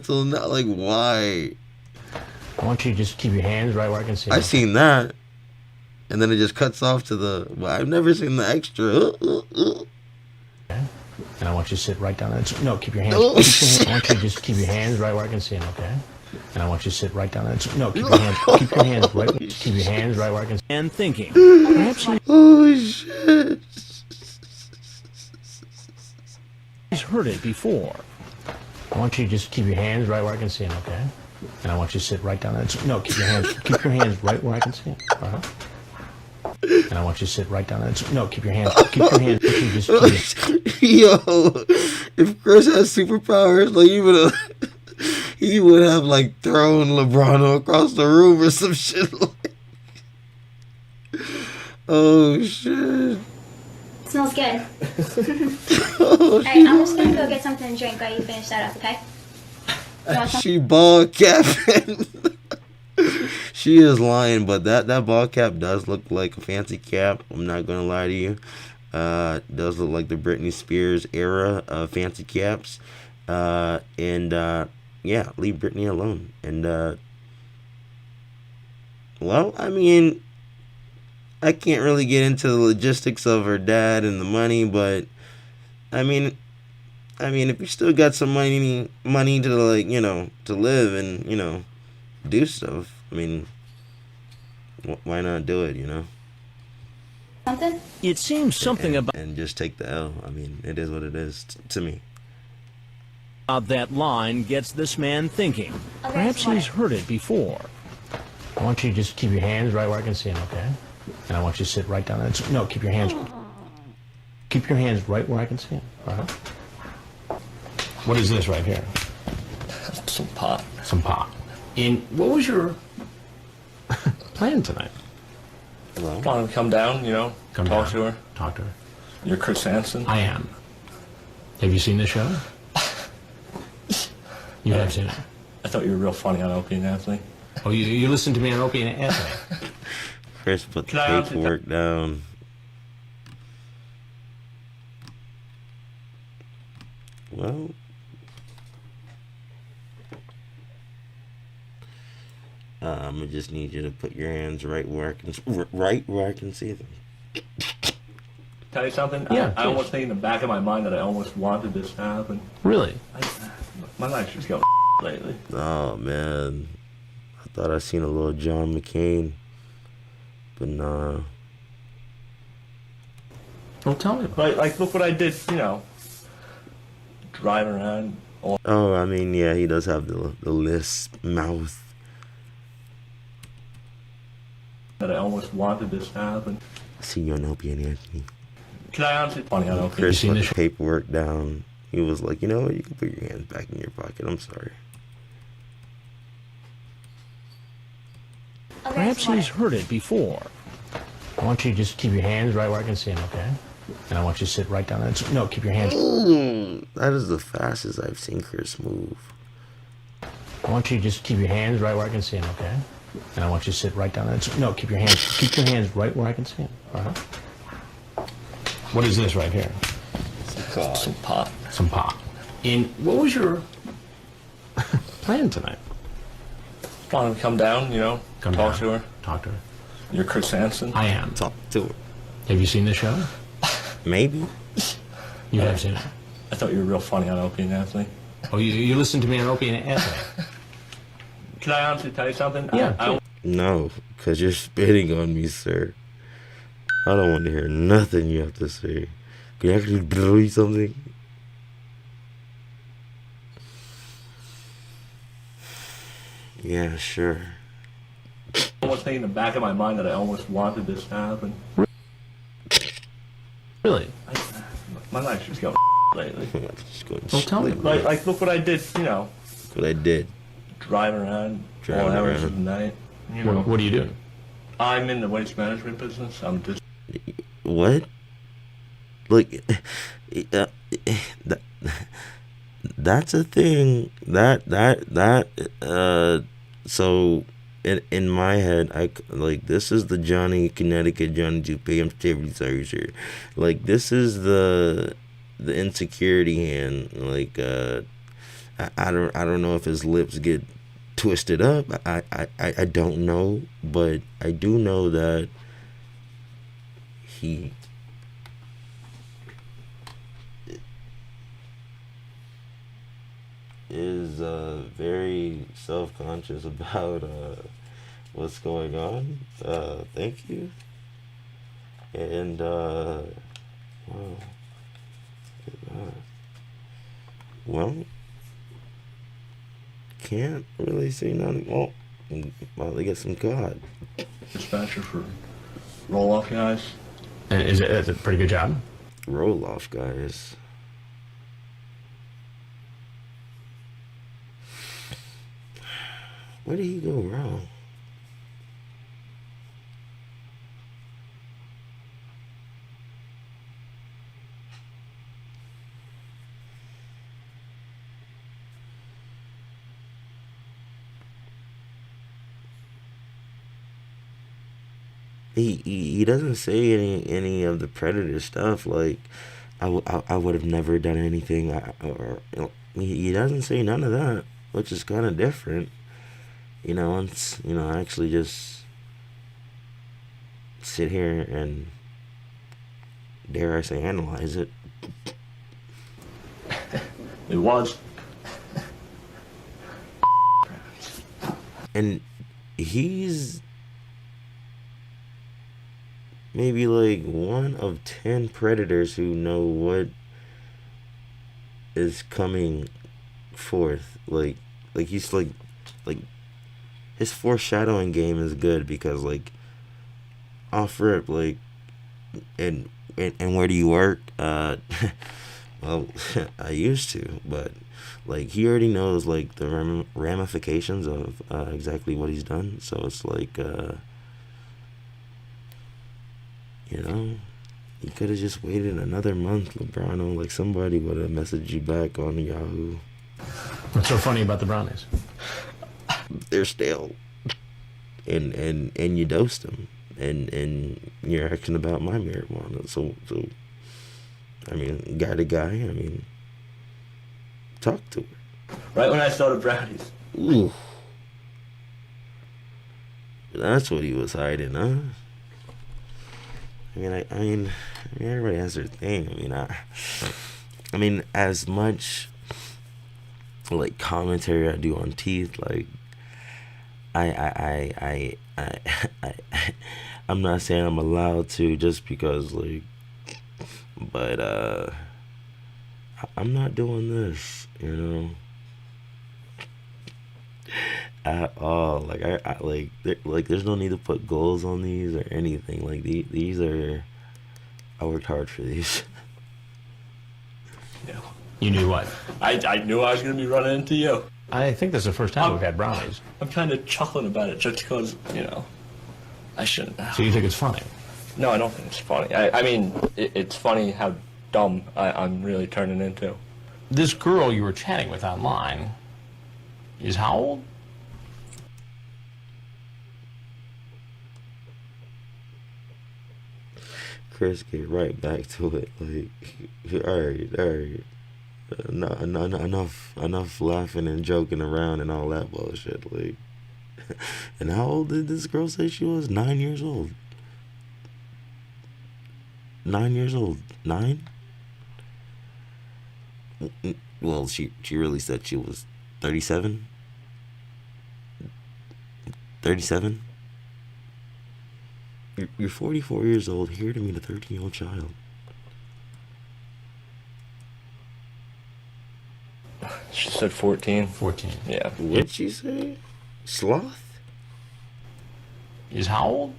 Till now. Like, why? I want you to just keep your hands right where I can see them. I seen that. And then it just cuts off to the... Well, I've never seen the extra. Okay. And I want you to sit right down there. No, keep your hands. I want you to just keep your hands right where I can see them, okay? And I want you to sit right down there. No, keep your hands right. Keep your hands right where I can see them. And thinking. Perhaps oh, shit. he's heard it before. I want you to just keep your hands right where I can see them, okay? And I want you to sit right down there. No, keep your hands right where I can see them. Uh-huh. And I want you to sit right down there. No, keep your hands. Yo, if Chris has superpowers, like, he would have like thrown LeBron across the room or some shit. Like, oh shit. It smells good. Alright, I'm just gonna go get something to drink while you finish that up, okay? You want something? She ball capping. She is lying, but that ball cap does look like a fancy cap. I'm not gonna lie to you. It does look like the Britney Spears era of fancy caps. Yeah, leave Britney alone. And well, I mean, I can't really get into the logistics of her dad and the money, but I mean, if you still got some money to, like, you know, to live and, you know, do stuff, I mean, why not do it, you know? Something? It seems something and just take the L. I mean, it is what it is to me. about that line gets this man thinking. Perhaps he's heard it before. I want you to just keep your hands right where I can see them, okay? And I want you to sit right down there. No, keep your hands right where I can see them. Uh-huh. What is this right here? Some pot. Some pot. And what was your plan tonight? Well, Want to come down, Come talk down. to her? Talk to her. You're Chris Hansen? I am. Have you seen the show? You have seen it. I thought you were real funny on Opie and Anthony. Oh, you listened to me on Opie and Anthony. Chris put the Can I answer paperwork down. Well, I'm gonna just need you to put your hands right where I can see them. Tell you something? Yeah, I please. almost think in the back of my mind that I almost wanted this to happen. Really? My life's just going lately. Oh man, I thought I seen a little John McCain, but nah. Well, tell me about it. Like, look what I did, driving around. Oh, I mean, yeah, he does have the lisp mouth. That I almost wanted this to happen. See you on Opie and Anthony. Can I answer? Funny on Opie. Chris seen put the the show? paperwork down. He was like, you know what? You can put your hands back in your pocket. I'm sorry. Okay, Perhaps so he's heard it before. I want you to just keep your hands right where I can see them, okay? And I want you to sit right down there. No, keep your hands. That is the fastest I've seen Chris move. I want you to just keep your hands right where I can see them, okay? And I want you to sit right down there. No, keep your hands right where I can see them. All right. What is this right here? Some pot. Some pot. And what was your plan tonight? Want to come down, Come talk down. to her? Talk to her. You're Chris Hansen? I am. Talk to her. Have you seen the show? Maybe. You have seen it. I thought you were real funny on Opie and Anthony. Oh, you listened to me on Opie and Anthony. Can I honestly tell you something? Yeah, I No, because you're spitting on me, sir. I don't want to hear nothing you have to say. Can you actually do something? Yeah, sure. almost think in the back of my mind that I almost wanted this to happen. Really? My life's just going lately. Just going Well, tell me. sleep. Like, look what I did, What I did. driving around all Driving hours around. of the night. You know, What do you do? I'm in the waste management business. I'm just What? Like, that's a thing. So in my head, this is the Johnny Connecticut Johnny to pay him here. Like, this is the insecurity hand. Like, I don't know if his lips get twisted up. I don't know, but I do know that he is very self-conscious about what's going on. Thank you. And wow. Well, can't really say nothing. Oh, well, they get some cod. dispatcher for roll-off guys. And that's a pretty good job. Roll off, guys. Where did he go wrong? He doesn't say any of the Predator stuff. Like, I would have never done anything. He doesn't say none of that, which is kind of different. Once I actually just sit here and, dare I say, analyze it. It was. And he's maybe like one of 10 predators who know what is coming forth. Like he's like his foreshadowing game is good because, like, off rip, like, and where do you work? Well, I used to, but like he already knows like the ramifications of exactly what he's done. So it's like, you know, you could have just waited another month, LeBron. Like somebody would have messaged you back on Yahoo. What's so funny about the brownies? They're stale, and you dosed them, and you're asking about my marijuana. So I mean, guy to guy. I mean, talk to her. Right when I started brownies. Ooh, that's what he was hiding, huh? I mean, everybody has their thing. I mean, as much like commentary I do on teeth, like I'm not saying I'm allowed to just because like, but I'm not doing this, you know, at all. Like I like there's no need to put goals on these or anything. Like these are, I worked hard for these. Yeah. You knew what? I knew I was going to be running into you. I think that's the first time we've had brownies. I'm kind of chuckling about it just because, you know, I shouldn't have. So you think it's funny? No, I don't think it's funny. I mean, it's funny how dumb I'm really turning into. This girl you were chatting with online is how old? Chris, get right back to it. Like, all right. Enough laughing and joking around and all that bullshit. Like, and how old did this girl say she was? 9 years old. 9 years old. 9? Well, she really said she was 37. 37. You're 44 years old, here to meet a 13-year-old child. She said 14. 14. Yeah. What'd she say? Sloth? Is how old?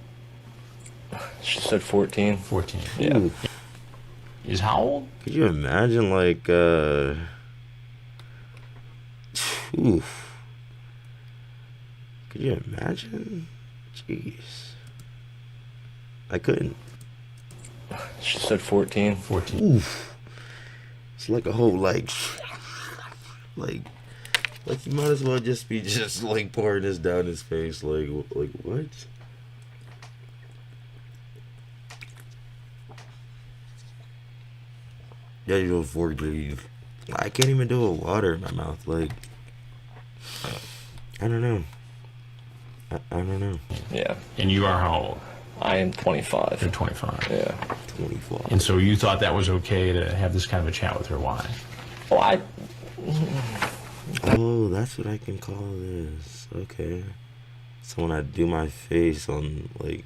She said 14. 14. Yeah. Ooh. Is how old? Could you imagine, like, oof. Could you imagine? Jeez. I couldn't. She said 14. 14. Oof. It's like a whole, like you might as well just be like pouring this down his face, like what? Yeah, you don't fork. I can't even do it with water in my mouth. Like, I don't know. I don't know. Yeah. And you are how old? I am 25. You're 25. Yeah. 24. And so you thought that was okay to have this kind of a chat with her. Why? Oh, Oh, that's what I can call this. Okay. So when I do my face on like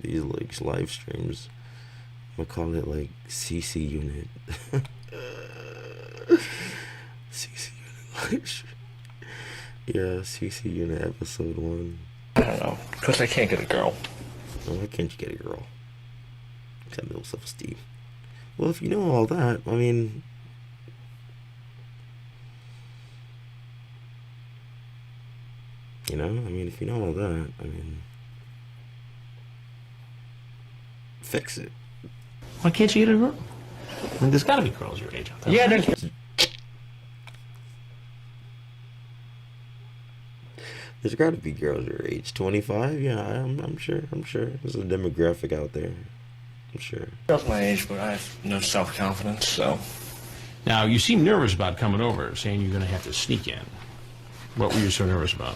these like live streams, I'm gonna call it like CC unit. CC unit live stream. Yeah, CC unit episode 1. I don't know. Because I can't get a girl. Oh, why can't you get a girl? Got no self-esteem. Well, if you know all that, I mean, you know, if you know all that, I mean, fix it. Why can't you get a girl? I mean, there's got to be girls your age out there. Yeah, there's... There's got to be girls your age. 25? Yeah, I'm sure. There's a demographic out there. I'm sure. Girls my age, but I have no self-confidence, so... Now, you seem nervous about coming over, saying you're going to have to sneak in. What were you so nervous about?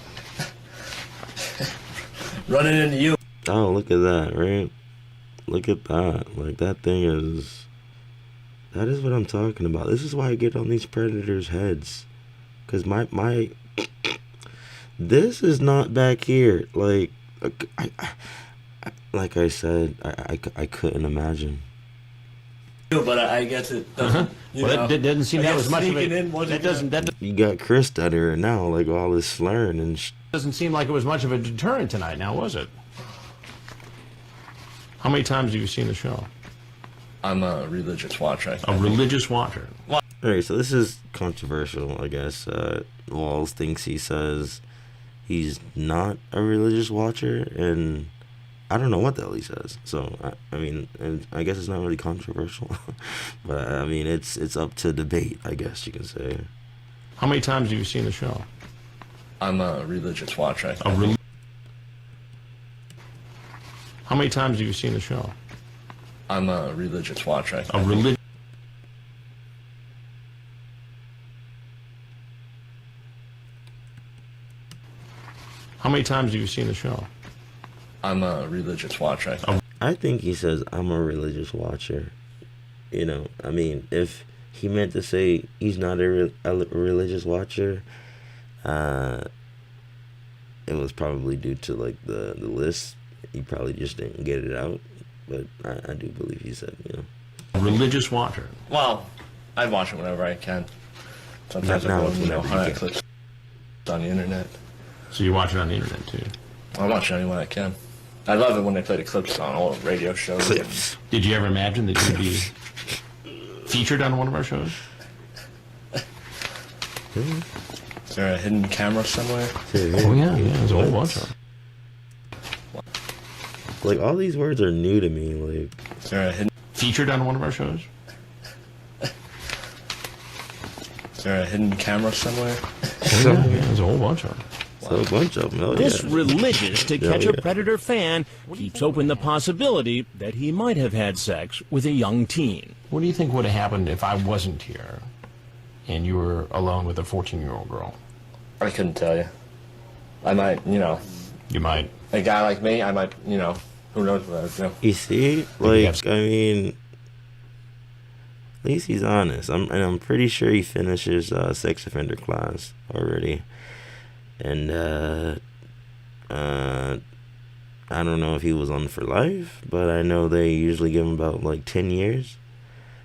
Running into you. Oh, look at that, right? Look at that. Like, that thing is... That is what I'm talking about. This is why I get on these predators' heads. Because my... This is not back here. Like, like I said, I couldn't imagine. But I guess it doesn't. Well, that doesn't seem that was much of it. You got Chris stuttering now, like all this slurring and. Doesn't seem like it was much of a deterrent tonight. Now, was it? How many times have you seen the show? I'm a religious watcher. A religious watcher. Alright, so this is controversial, I guess. Walls thinks he says he's not a religious watcher, and I don't know what the hell he says. So, I mean, and I guess it's not really controversial. But, I mean, it's up to debate, I guess you can say. How many times have you seen the show? I'm a religious watcher. How many times have you seen the show? I'm a religious watcher. A religious. How many times have you seen the show? I'm a religious watcher. I think he says I'm a religious watcher. You know, I mean, if he meant to say he's not a religious watcher, it was probably due to like the list. He probably just didn't get it out. But I do believe he said, you know. A religious watcher. Well, I watch it whenever I can. Sometimes I go, highlight clips on the internet. So you watch it on the internet too? I watch it anyone I can. I love it when they play the clips on all the radio shows. Clips. Did you ever imagine that you'd be featured on one of our shows? Is there a hidden camera somewhere? Oh yeah, there's a whole bunch of them. Like, all these words are new to me, like... Is there a hidden... Featured on one of our shows? Is there a hidden camera somewhere? Oh yeah, there's a whole bunch of them. So a bunch of them, hell This yeah. religious to catch Yeah, a predator fan keeps open the possibility that he might have had sex with a young teen. What do you think would have happened if I wasn't here and you were alone with a 14-year-old girl? I couldn't tell you. I might, you know... You might. A guy like me, I might, you know... Who knows what I would do? You see? Like, I mean... At least he's honest. I'm pretty sure he finishes sex offender class already. And, I don't know if he was on for life, but I know they usually give him about, like, 10 years.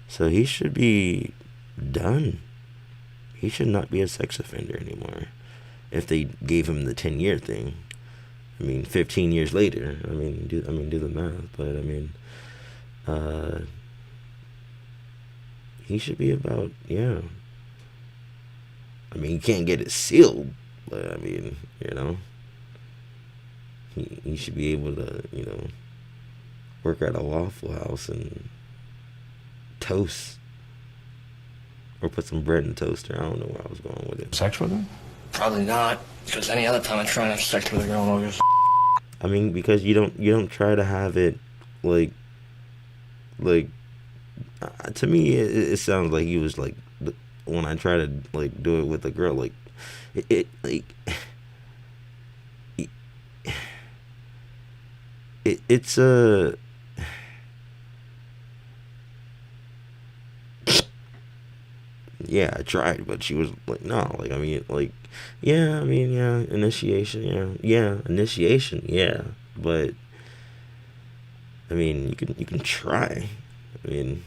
So he should be done. He should not be a sex offender anymore. If they gave him the 10-year thing. I mean, 15 years later. I mean, do the math. But, I mean, he should be about, yeah. I mean, you can't get it sealed. But, I mean, you know, he should be able to, you know, work at a Waffle House and toast. Or put some bread in the toaster. I don't know where I was going with it. Sex with him? Probably not. Because any other time I try to have sex with a girl, I'll just... I mean, because you don't try to have it, like, to me, it sounds like he was, like, when I try to, like, do it with a girl, like, it's a... Yeah, I tried, but she was like, no, like, I mean, like, yeah, I mean, yeah, initiation, yeah, initiation, yeah, but, I mean, you can try, I mean,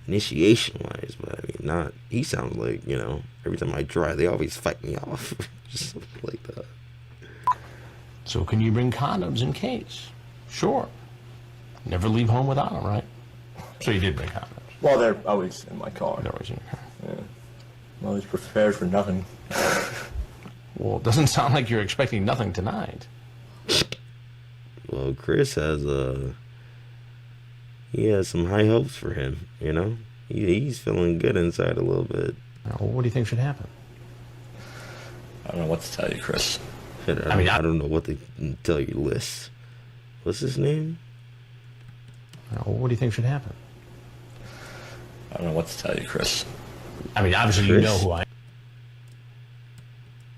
initiation-wise, but, I mean, not, he sounds like, you know, every time I try, they always fight me off, just something like that. So can you bring condoms in case? Sure. Never leave home without them, right? So you did bring condoms. Well, they're always in my car. They're always in your car. Yeah. I'm always prepared for nothing. Well, it doesn't sound like you're expecting nothing tonight. Well, Chris has, he has some high hopes for him, you know? He's feeling good inside a little bit. Well, what do you think should happen? I don't know what to tell you, Chris. I don't know what to tell you, Liz. What's his name? Well, what do you think should happen? I don't know what to tell you, Chris. I mean, obviously Chris? you know who I am.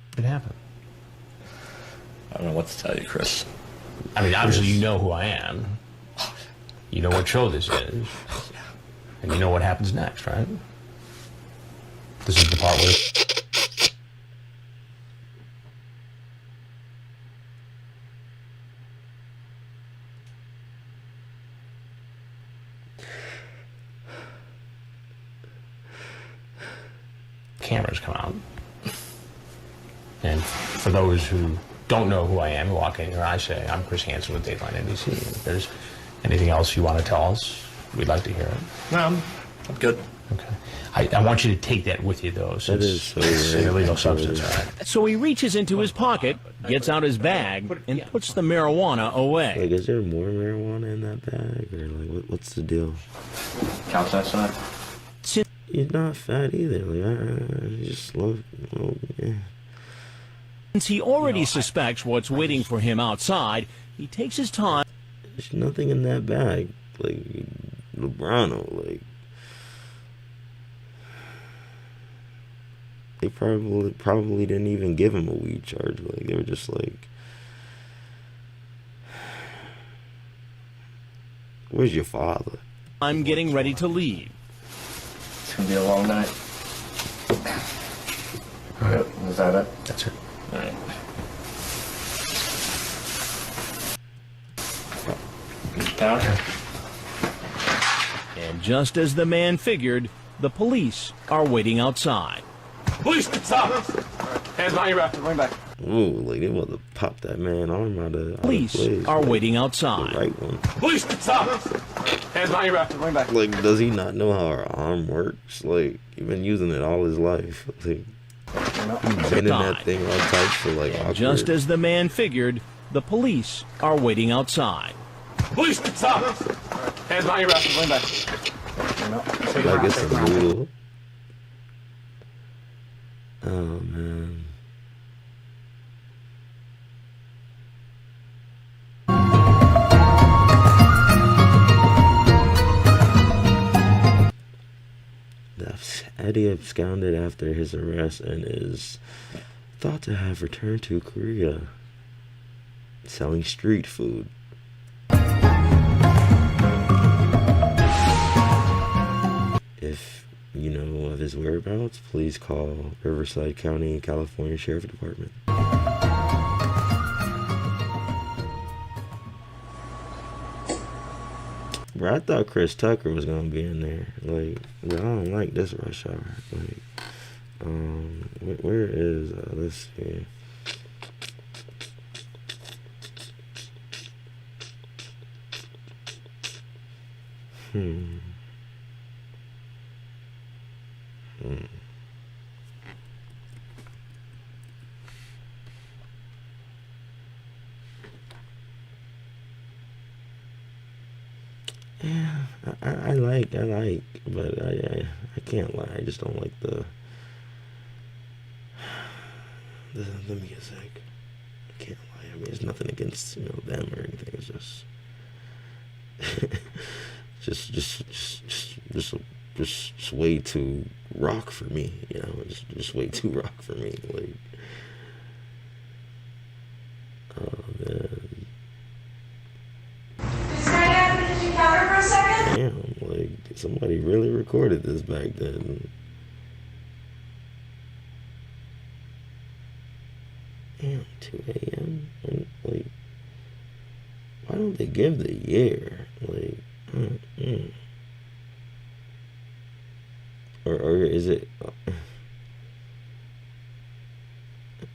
What should happen? I don't know what to tell you, Chris. I mean, obviously you know who I am. You know what show this is. And you know what happens next, right? This is the part where... cameras come out. And for those who don't know who I am, walk in here, I say, I'm Chris Hansen with Dateline NBC. If there's anything else you want to tell us, We'd like to hear it. No, I'm good. Okay. I want you to take that with you, though, since is so it's an weird. illegal substance, all right? So he reaches into his pocket, gets out his bag, and puts the marijuana away. Like, is there more marijuana in that bag, or like, what's the deal? Counts that side. He's not fat either. Like, I just love, yeah. Since he already suspects what's waiting for him outside, he takes his time. There's nothing in that bag. Like, LeBron, like, they probably didn't even give him a weed charge. Like, they were just like, where's your father? I'm getting ready to leave. It's gonna be a long night. Yep, is that it? That's it. All right. Down. And just as the man figured, the police are waiting outside. Police, stop! Hands behind your back. Bring back. Ooh, like, they want to pop that man arm out of Police place. are Like, waiting outside. the right one. Police, stop! Hands behind your back. Bring back. Like, does he not know how our arm works? Like, he's been using it all his life. Like, he's been in that thing all tight for like awkward. Just as the man figured, the police are waiting outside. Police, stop! Hands behind your back. Bring back. Like, it's a brutal. Oh man. Eddie absconded after his arrest and is thought to have returned to Korea, selling street food. If you know of his whereabouts, please call Riverside County, California Sheriff Department. Bro, I thought Chris Tucker was gonna be in there. Like, I don't like this rush hour. Like, where is? Let's see. Hmm. 'Cause I like, but I can't lie. I just don't like the music. I can't lie. I mean, it's nothing against them or anything. It's just way too rock for me. Just way too rock for me. Like, oh man. Damn, like, somebody really recorded this back then. Damn, 2 a.m. And, like, why don't they give the year? Like, or is it?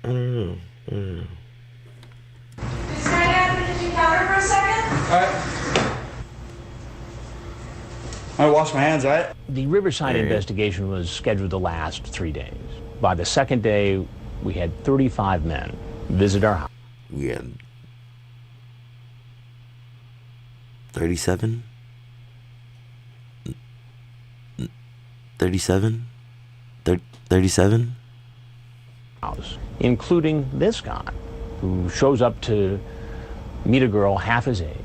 I don't know. Did you counter for a second? Alright. I wash my hands, right? The Riverside investigation was scheduled to last 3 days. By the second day, we had 35 men visit our house. We had 37? 37? 37? House, including this guy, who shows up to meet a girl half his age.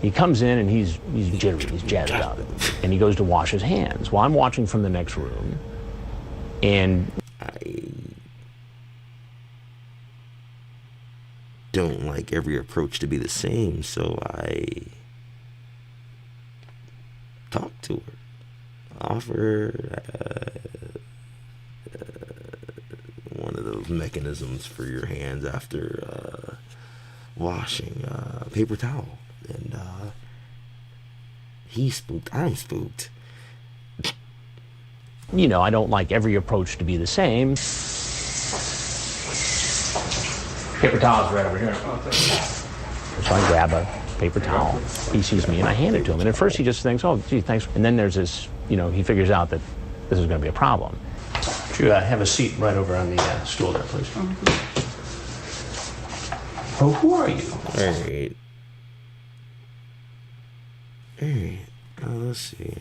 He comes in and he's jittery, he's jazzed up, and he goes to wash his hands. Well, I'm watching from the next room, and I don't like every approach to be the same, so I talk to her, offer one of those mechanisms for your hands after washing, paper towel. And he's spooked. I'm spooked. I don't like every approach to be the same. Paper towels right over here. So I grab a paper towel. He sees me and I hand it to him. And at first he just thinks, oh, gee, thanks. And then there's this, he figures out that this is going to be a problem. Would you have a seat right over on the stool there, please? Oh, who are you? All right. Let's see.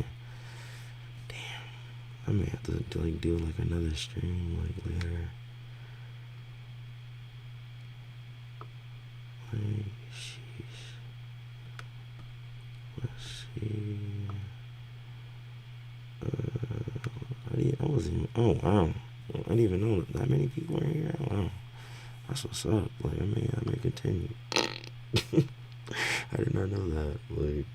Damn. I may have to do like another stream later. Sheesh. Let's see. I wasn't. Oh wow. I didn't even know that many people are here. Wow. That's what's up. Like I may continue. I did not know that. Like.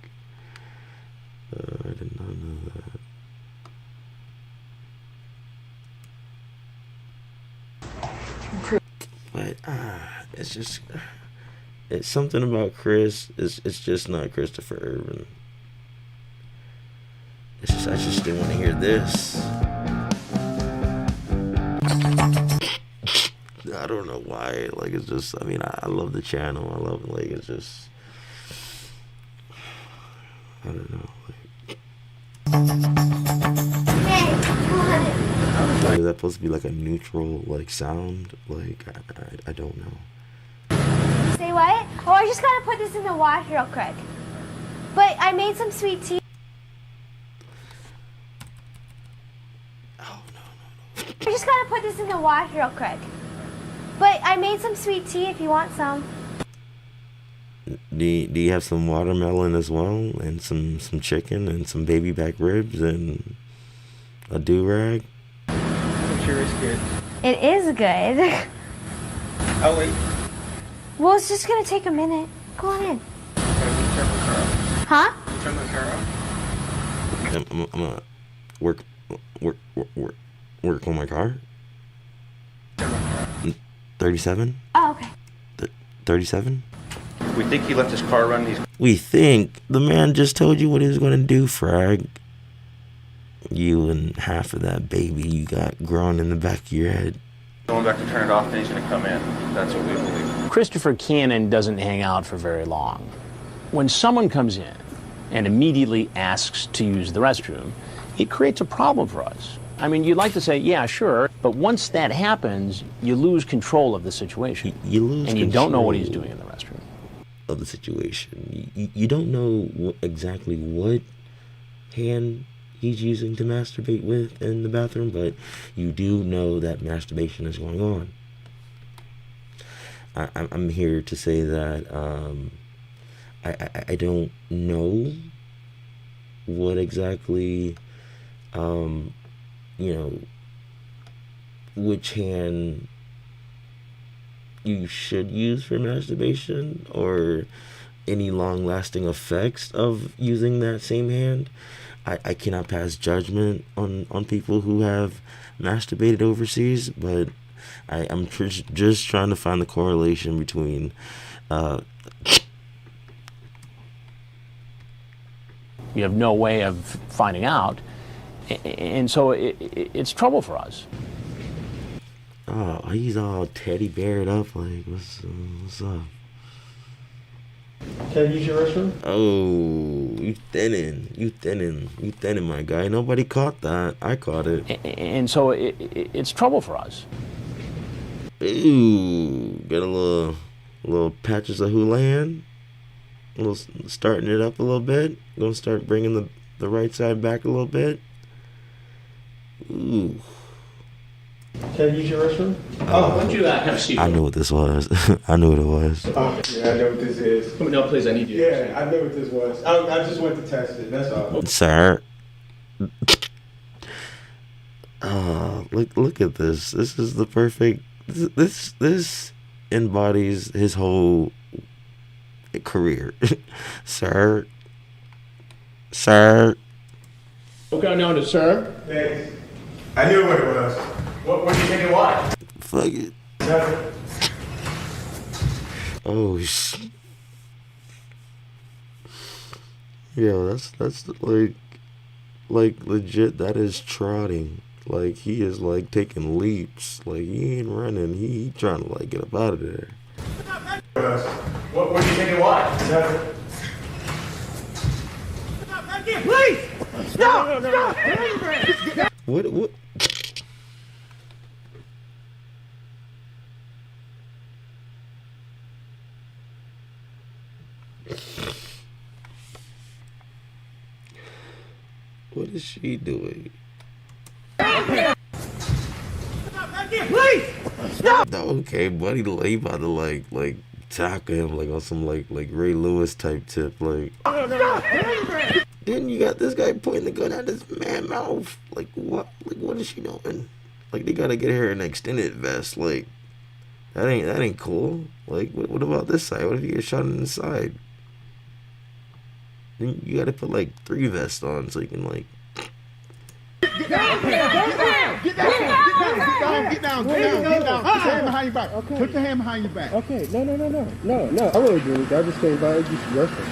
I did not know that. But it's just it's something about Chris. It's just not Christopher Urban. It's just I just didn't want to hear this. I don't know why. Like it's just. I mean, I love the channel. I love it. Like it's just. I don't know. Like, is that supposed to be like a neutral like sound? Like I don't know. Say what? Oh, I just gotta put this in the wash real quick. But I made some sweet tea. Oh no. I just gotta put this in the wash real quick. But I made some sweet tea if you want some. Do you have some watermelon as well, and some chicken, and some baby back ribs, and a do-rag? I'm sure it's good. It is good. I'll wait. Well, it's just gonna take a minute. Go on in. Turn the car off. Huh? Turn the car off. I'm gonna work on my car. 37? Oh, okay. 37? We think he left his car running. We think. The man just told you what he was going to do, Frag. You and half of that baby you got growing in the back of your head. Going back to turn it off, then he's going to come in. That's what we believe. Christopher Cannon doesn't hang out for very long. When someone comes in and immediately asks to use the restroom, it creates a problem for us. I mean, you'd like to say, yeah, sure, but once that happens, you lose control of the situation. You lose and you don't know what he's doing in the restroom. Of the situation. You don't know exactly what hand he's using to masturbate with in the bathroom, but you do know that masturbation is going on. I'm here to say that I don't know what exactly which hand you should use for masturbation, or any long-lasting effects of using that same hand. I cannot pass judgment on people who have masturbated overseas, but I'm just trying to find the correlation between you have no way of finding out, and so it's trouble for us. Oh, he's all teddy beared up like, what's up? Can I use your restroom? Oh, you thinning, my guy. Nobody caught that. I caught it. And so it's trouble for us. Ooh, get a little patches of Houlihan. A little starting it up a little bit. Gonna start bringing the right side back a little bit. Ooh. Can I use your restroom? Why don't you have a seat? I knew what this was. I knew what it was. Yeah, I know what this is. No, please, I need you. Yeah, I know what this was. I just went to test it. That's all. Sir. Look at this. This is the perfect. This embodies his whole career, sir. Okay, now to sir. Thanks. I knew what it was. What do you think it was? Fuck it. Oh yo, that's like legit. That is trotting. Like he is like taking leaps. Like he ain't running. He trying to like get up out of there. What do you think it was? Please! Stop! Stop! What? What is she doing? Please! Stop! Okay, buddy, he about to like tackle him like on some like Ray Lewis type tip, like. Then you got this guy pointing the gun at this man's mouth. Like what? Like what is she doing? Like they gotta get her an extended vest. Like that ain't cool. Like what about this side? What if you get shot in the side? Then you gotta put like 3 vests on so you can like. Get down! Get down! Get down! Get down! Get down! Put your hand behind your back. Okay. Put your hand behind your back. Okay. No. I wouldn't do it. I just think about it. Just wrestling.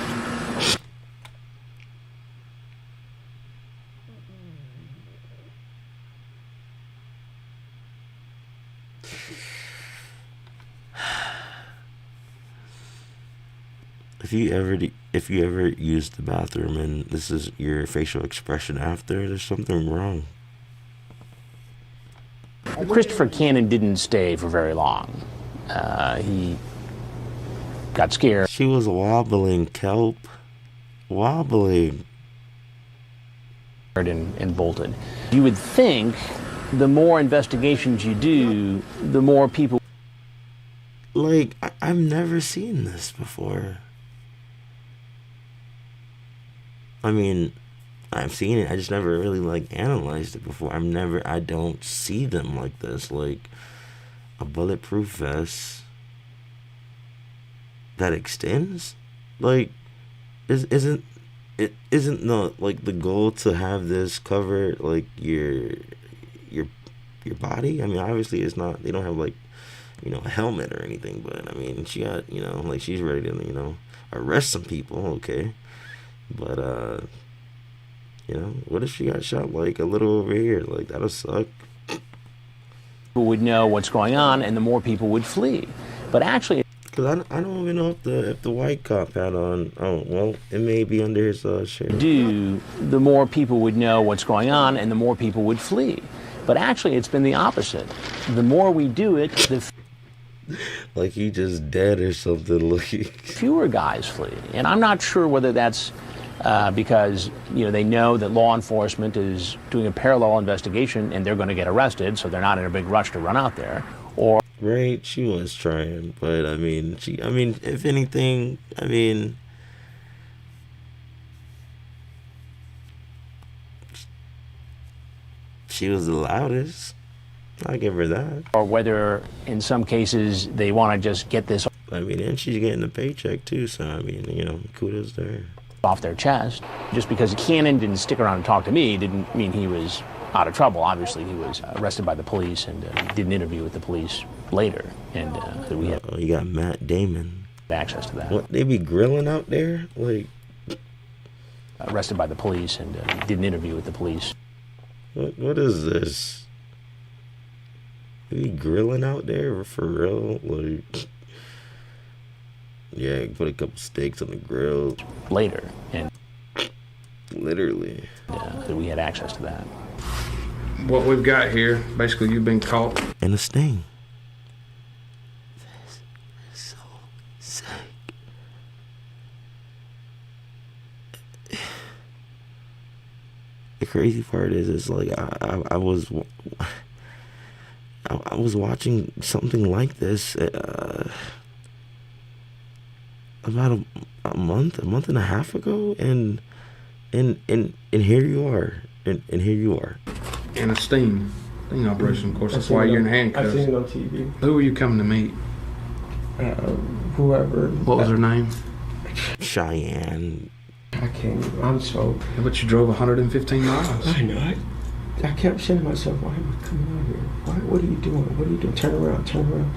If you ever use the bathroom and this is your facial expression after, there's something wrong. Christopher Cannon didn't stay for very long. He got scared. She was wobbling, kelp. Wobbling. And bolted. You would think the more investigations you do, the more people... Like, I've never seen this before. I mean, I've seen it. I just never really like analyzed it before. I don't see them like this. Like a bulletproof vest that extends. Like, isn't the goal to have this cover like your body? I mean, obviously it's not. They don't have like, a helmet or anything. But I mean, she got like she's ready to arrest some people. Okay. But, what if she got shot like a little over here? Like, that'll suck. People would know what's going on, and the more people would flee. But actually... Because I don't even know if the white cop had on... Oh, well, it may be under his shirt. The more people would know what's going on, and the more people would flee. But actually, it's been the opposite. The more we do it, the... Like he just dead or something. Like fewer guys flee. And I'm not sure whether that's... because they know that law enforcement is doing a parallel investigation and they're going to get arrested, so they're not in a big rush to run out there. Or right, she was trying, but I mean, if anything, she was the loudest. I'll give her that. Or whether in some cases they want to just get this. I mean, and she's getting a paycheck too, so I mean, kudos to her. Off their chest. Just because Cannon didn't stick around and talk to me didn't mean he was out of trouble. Obviously, he was arrested by the police and did an interview with the police later. And we had you got Matt Damon. Access to that. What, they be grilling out there? Like arrested by the police and did an interview with the police. What is this? They be grilling out there for real? Like... Yeah, put a couple steaks on the grill. Later, and literally, we had access to that. What we've got here, basically, you've been caught. And a sting. This is so sick. The crazy part is like I was watching something like this. About a month and a half ago, and here you are, and here you are. In a sting operation, of course. That's why you're in handcuffs. I've seen it on TV. Who were you coming to meet? Whoever. What was her name? Cheyenne. I can't. I'm so. Yeah, but you drove 115 miles. I know. I kept saying to myself, why am I coming out here? What are you doing? What are you doing? Turn around. Turn around.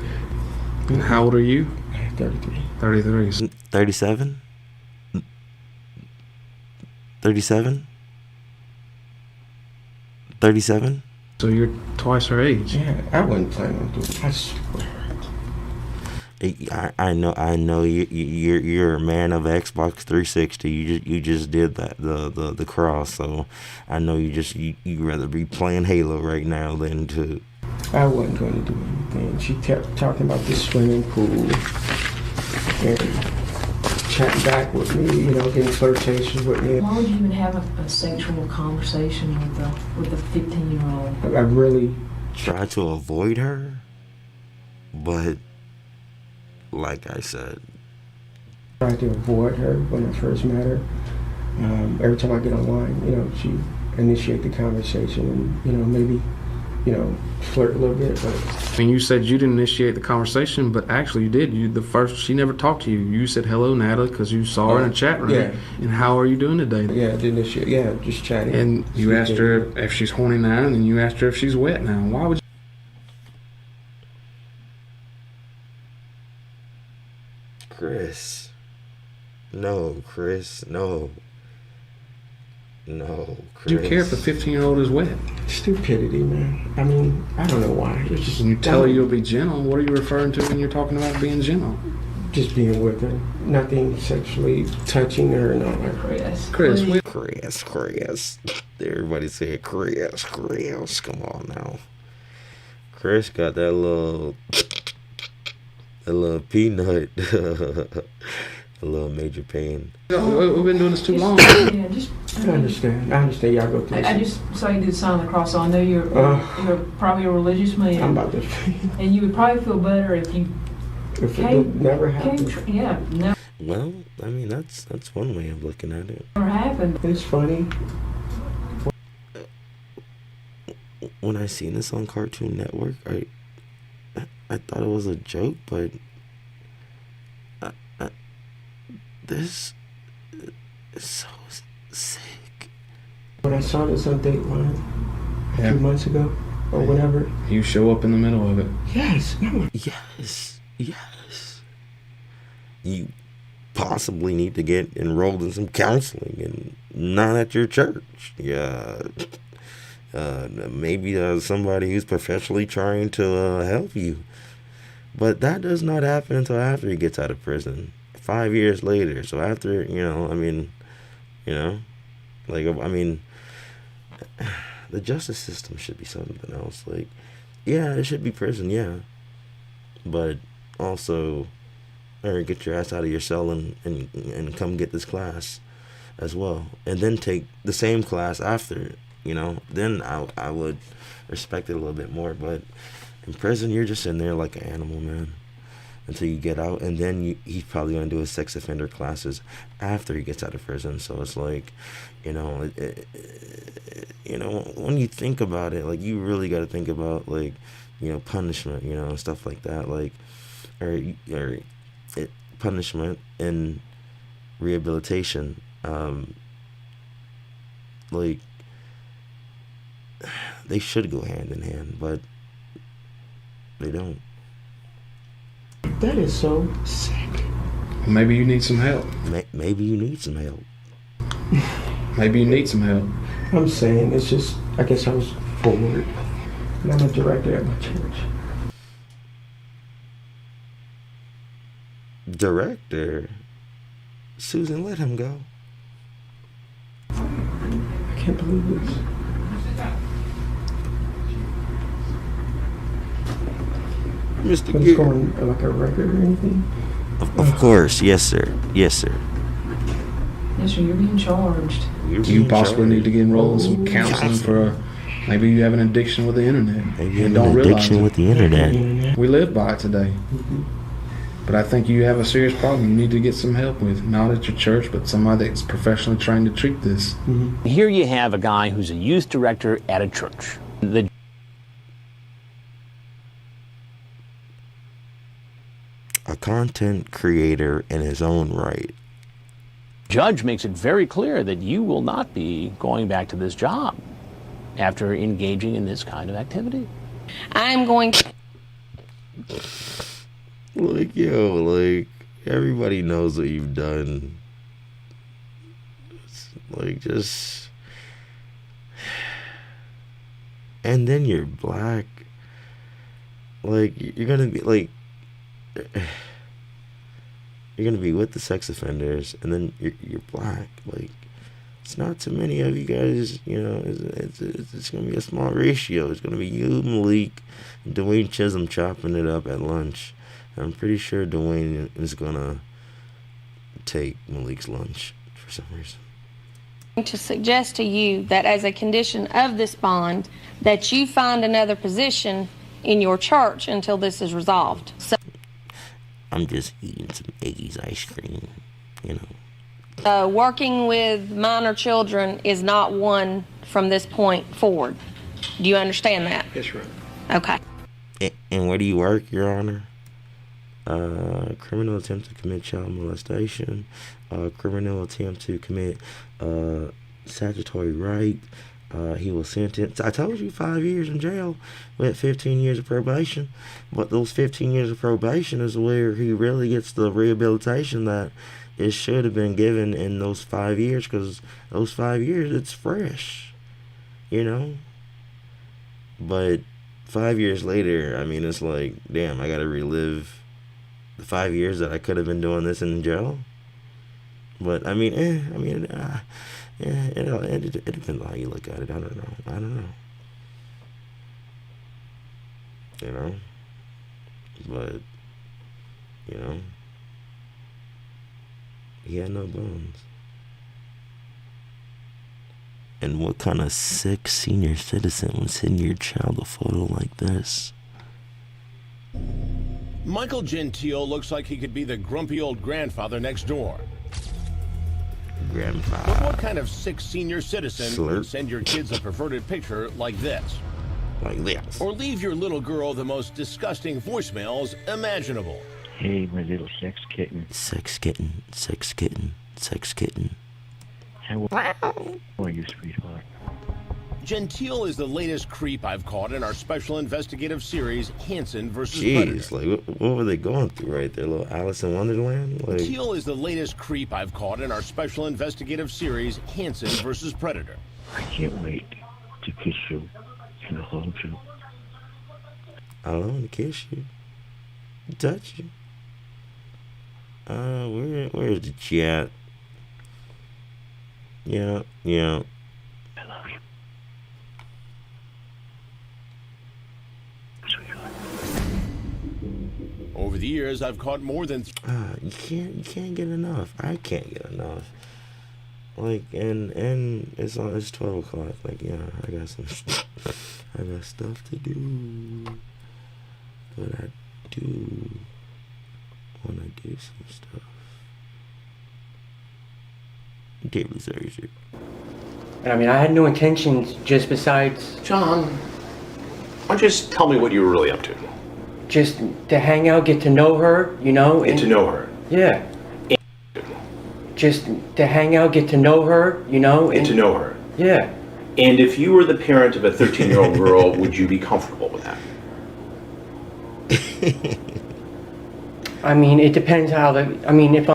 And how old are you? 33. 33. 37? 37? 37? So you're twice her age. Yeah, I wasn't planning on doing it. I swear. I know you're a man of Xbox 360. You just did that the cross, so I know you rather be playing Halo right now than to. I wasn't going to do anything. She kept talking about the swimming pool and chatting back with me, getting flirtatious with me. Why would you even have a sexual conversation with a 15-year-old? I really tried to avoid her, but like I said, tried to avoid her when I first met her. Every time I get online, she initiate the conversation and maybe flirt a little bit. But I mean, you said you didn't initiate the conversation, but actually you did. She never talked to you. You said hello, Natalie, because you saw her in a chat room. Yeah. And how are you doing today? Yeah, I did initiate. Yeah, just chatting. And you asked her if she's horny now, and then you asked her if she's wet now. Why would you? Chris. No, Chris. No, Chris. Do you care if the 15-year-old is wet? Stupidity, man. I mean, I don't know why. It's just when you tell her you'll be gentle, what are you referring to when you're talking about being gentle? Just being with her. Nothing sexually touching her, no. Chris. Everybody say Chris. Come on now. Chris got that little peanut. A little major pain. We've been doing this too long. Yeah, I understand y'all go through this. I just saw you do the sign of the cross, so I know you're probably a religious man. I'm about to. And you would probably feel better if you it never happened. Never. Well, I mean that's one way of looking at it. Never happened. It's funny. When I seen this on Cartoon Network, I thought it was a joke, but this is so sick. When I saw this on Dateline a few months ago, or whatever. You show up in the middle of it. Yes. You possibly need to get enrolled in some counseling, and not at your church. Yeah. Maybe somebody who's professionally trying to help you. But that does not happen until after he gets out of prison. 5 years later. So after, the justice system should be something else. Like, yeah, it should be prison, yeah. But also, get your ass out of your cell and come get this class as well. And then take the same class after, Then I would respect it a little bit more. But in prison, you're just in there like an animal, man. Until you get out, and then he's probably going to do his sex offender classes after he gets out of prison. So it's like, when you think about it, like, you really got to think about, like, punishment, and stuff like that, like, punishment and rehabilitation, like, they should go hand in hand, but they don't. That is so sick. Maybe you need some help. Maybe you need some help. Maybe you need some help. I'm saying it's just, I guess I was forward. And I'm a director at my church. Director? Susan, let him go. I can't believe this. Mr. What's going, like a record or anything? Of course, yes, sir. Yes, sir, you're being charged. You possibly need to get enrolled in some counseling for maybe you have an addiction with the internet. Maybe you have an addiction with the internet. We live by it today. But I think you have a serious problem you need to get some help with. Not at your church, but somebody that's professionally trained to treat this. Here you have a guy who's a youth director at a church. A content creator in his own right. Judge makes it very clear that you will not be going back to this job after engaging in this kind of activity. I'm going to... Like, everybody knows what you've done. It's like, just... And then you're black. Like, you're gonna be, like... You're gonna be with the sex offenders, and then you're black. Like, it's not too many of you guys. You know, it's gonna be a small ratio. It's gonna be you, Malik, and Dwayne Chisholm chopping it up at lunch. I'm pretty sure Dwayne is gonna take Malik's lunch for some reason. To suggest to you that as a condition of this bond, that you find another position in your church until this is resolved. So, I'm just eating some Eggy's ice cream, you know. Working with minor children is not one from this point forward. Do you understand that? Yes, Your Honor. Okay. And where do you work, Your Honor? Criminal attempt to commit child molestation, criminal attempt to commit statutory rape. He was sentenced, I told you, 5 years in jail with 15 years of probation. But those 15 years of probation is where he really gets the rehabilitation that it should have been given in those 5 years, because those 5 years, it's fresh, you know? But 5 years later, I mean, it's like, damn, I gotta relive the 5 years that I could have been doing this in jail. But I mean, it depends on how you look at it. I don't know. You know, but you know, he had no bones. And what kind of sick senior citizen would send your child a photo like this? Michael Gentile looks like he could be the grumpy old grandfather next door. Grandpa. But what kind of sick senior citizen would send your kids a perverted picture like this? Like this. Or leave your little girl the most disgusting voicemails imaginable. Hey, my little sex kitten. Sex kitten, sex kitten, sex kitten. How are you, sweetheart? Gentile is the latest creep I've caught in our special investigative series, Hansen vs. Jeez, Predator. like, what were they going through right there? Little Alice in Wonderland? Like, Gentile is the latest creep I've caught in our special investigative series, Hansen vs. Predator. I can't wait to kiss you and hold you. I want to kiss you. Touch you. Where's the chat? Yeah. I love you. Over the years, I've caught more than... You can't get enough. I can't get enough. Like, and it's 12 o'clock. Like, yeah, I got stuff to do. But I do want to do some stuff. David Serger. I mean, I had no intentions just besides... John, why don't you just tell me what you were really up to? Just to hang out, get to know her, you know? Get to know her? Yeah. Just to hang out, get to know her, you know? Get to know her? Yeah. And if you were the parent of a 13-year-old girl, would you be comfortable with that? I mean, it depends how the... I mean, if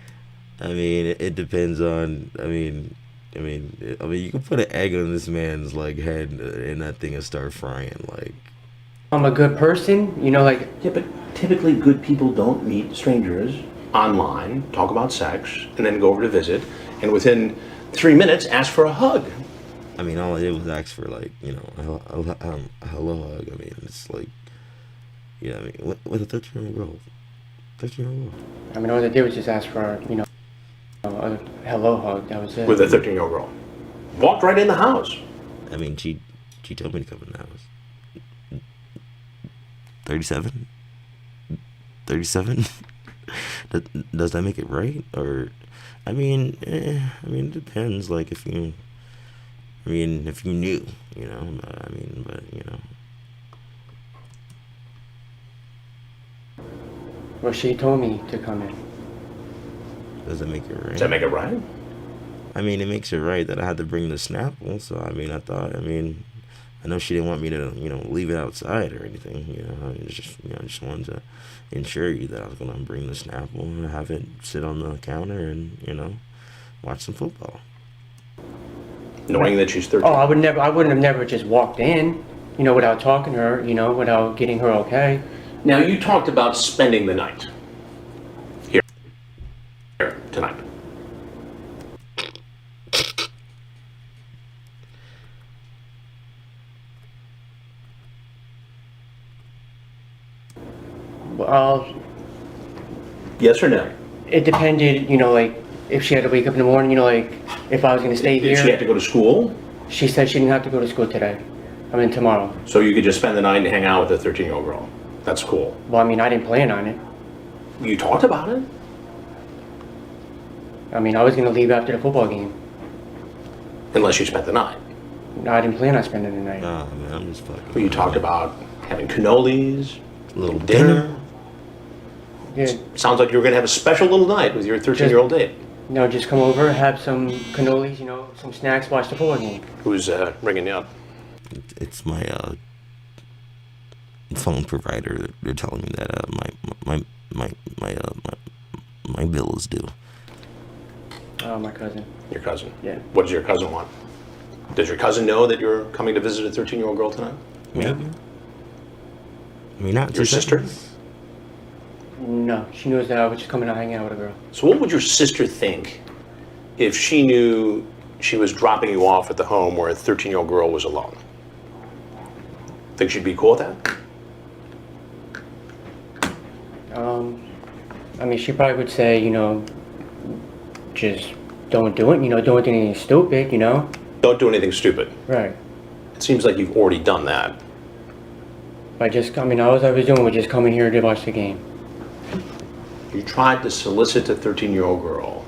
it depends on... I mean, you can put an egg on this man's, like, head and that thing will start frying, like... I'm a good person, you know, like... Yeah, but typically good people don't meet strangers online, talk about sex, and then go over to visit, and within 3 minutes ask for a hug. I mean, all I did was ask for, like, you know, a hello hug. I mean, it's like... You know what I mean? With a 13-year-old girl. 13-year-old girl. I mean, all I did was just ask for, you know, a hello hug. That was it. With a 13-year-old girl. Walked right in the house. I mean, she told me to come in the house. 37? 37? Does that make it right? Or, I mean, it depends. Like, if you knew, you know, but, you know. Well, she told me to come in. Does that make it right? Does that make it right? I mean, it makes it right that I had to bring the Snapple. So, I mean, I know she didn't want me to, you know, leave it outside or anything. You know, I just wanted to ensure you that I was going to bring the Snapple and have it sit on the counter and, you know, watch some football. Knowing that she's 13. Oh, I wouldn't have never just walked in, you know, without talking to her, you know, without getting her okay. Now, you talked about spending the night. Here. Yes or no? It depended, like if she had to wake up in the morning, like if I was going to stay here. Did she have to go to school? She said she didn't have to go to school today. Tomorrow. So you could just spend the night and hang out with a 13-year-old girl. That's cool. Well, I didn't plan on it. You talked about it? I was going to leave after the football game. Unless you spent the night. No, I didn't plan on spending the night. Oh, man, I'm just fucking. But you talked about having cannolis, a little dinner. Yeah. Sounds like you were going to have a special little night with your 13-year-old date. No, just come over, have some cannolis, some snacks, watch the football game. Who's ringing you up? It's my phone provider. They're telling me that my bill is due. Oh, my cousin. Your cousin? Yeah. What does your cousin want? Does your cousin know that you're coming to visit a 13-year-old girl tonight? Maybe. Not your sister? No, she knows that I was just coming to hang out with a girl. So what would your sister think if she knew she was dropping you off at the home where a 13-year-old girl was alone? Think she'd be cool with that? She probably would say, just don't do it, don't do anything stupid, Don't do anything stupid. Right. It seems like you've already done that. All I was doing was just coming here to watch the game. You tried to solicit a 13-year-old girl.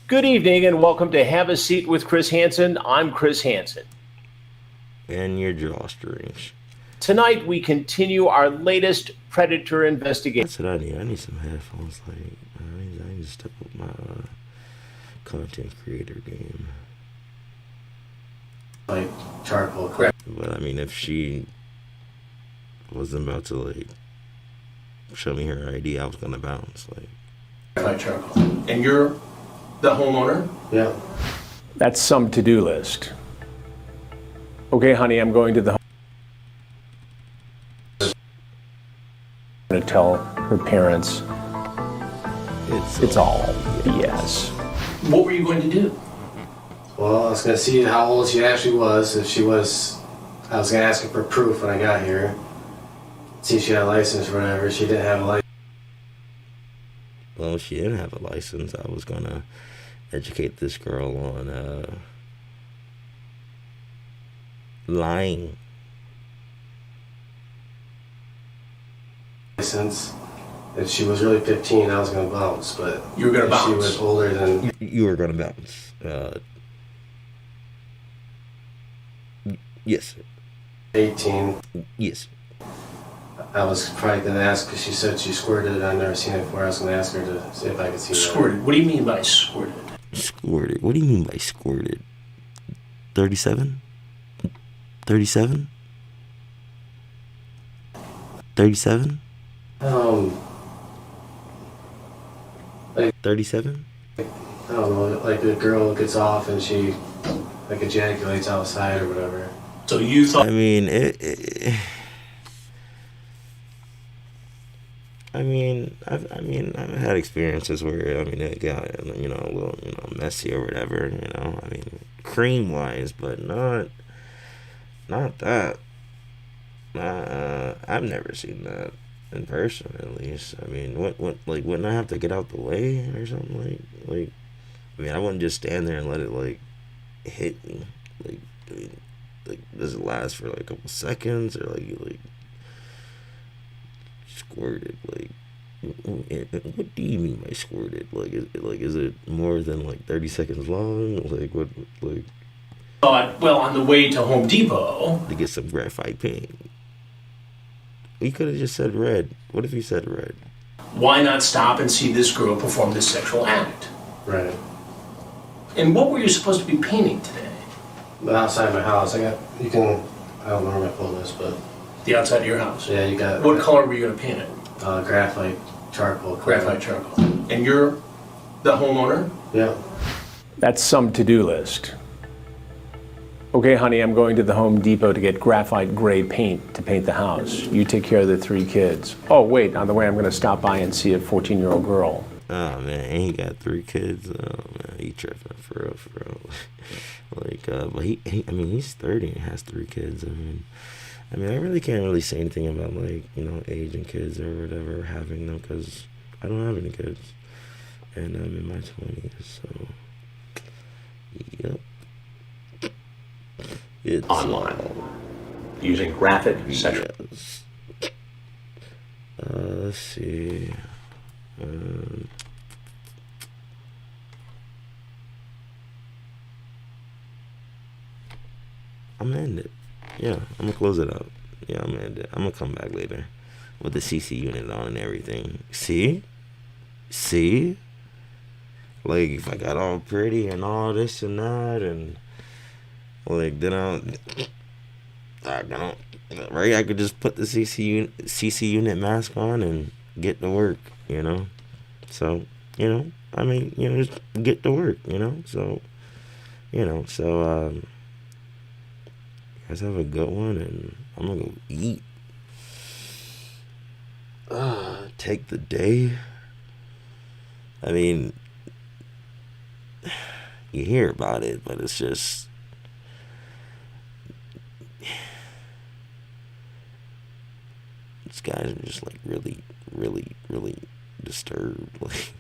Good evening and welcome to Have a Seat with Chris Hansen. I'm Chris Hansen. And your drawstrings. Tonight we continue our latest predator investigation. That's what I need. I need some headphones. I need to step up my content creator game. Like charcoal crap. But if she wasn't about to show me her ID, I was gonna bounce. Like charcoal. And you're the homeowner? Yeah. That's some to-do list. Okay, honey, I'm going to the home. I'm going to tell her parents it's all BS. What were you going to do? Well, I was going to see how old she actually was. I was going to ask her for proof when I got here. See if she had a license or whatever. She didn't have a license. Well, if she didn't have a license, I was going to educate this girl on lying. License. If she was really 15, I was going to bounce, but you were going to bounce. She was older than... You were going to bounce. Yes, sir. 18. Yes. I was probably going to ask, because she said she squirted. I've never seen it before. I was going to ask her to see if I could see Squirted? What do you mean by squirted? Squirted? What do you mean by squirted? 37? 37? 37? 37? I don't know, like a girl gets off and she ejaculates outside or whatever. So you thought... I've had experiences where, it got, a little, messy or whatever, cream-wise, but not that. I've never seen that in person, at least. Wouldn't I have to get out the way or something? I wouldn't just stand there and let it, hit me. Does it last for, a couple seconds, or, squirted, what do you mean by squirted? Is it more than 30 seconds long? Well, on the way to Home Depot to get some graphite paint. You could have just said red. What if you said red? Why not stop and see this girl perform this sexual act? Right. And what were you supposed to be painting today? Outside my house. I don't know where my phone is, but... The outside of your house? Yeah, you got... What color were you going to paint it? Graphite charcoal. Graphite charcoal. And you're the homeowner? Yeah. That's some to-do list. Okay, honey, I'm going to the Home Depot to get graphite gray paint to paint the house. You take care of the 3 kids. Oh, wait, on the way I'm going to stop by and see a 14-year-old girl. Oh, man, he got 3 kids. Oh, man, he tripping for real. But he's 30 and has 3 kids. I mean, I really can't really say anything about, like, you know, Asian kids or whatever, having them, because I don't have any kids. And I'm in my 20s, so, yep. It's online using graphic sexual. Yes. Let's see. I'm gonna end it. Yeah, I'm gonna close it out. Yeah, I'm gonna end it. I'm gonna come back later with the CC unit on and everything. See? See? Like, if I got all pretty and all this and that, and like, then I don't, right? I could just put the CC unit mask on and get to work, you know? So, you know, I mean, you know, just get to work, you know? So, you know, so, you guys have a good one, and I'm gonna go eat. Take the day. I mean, you hear about it, but it's just, these guys are just like really, really, really disturbed. Like,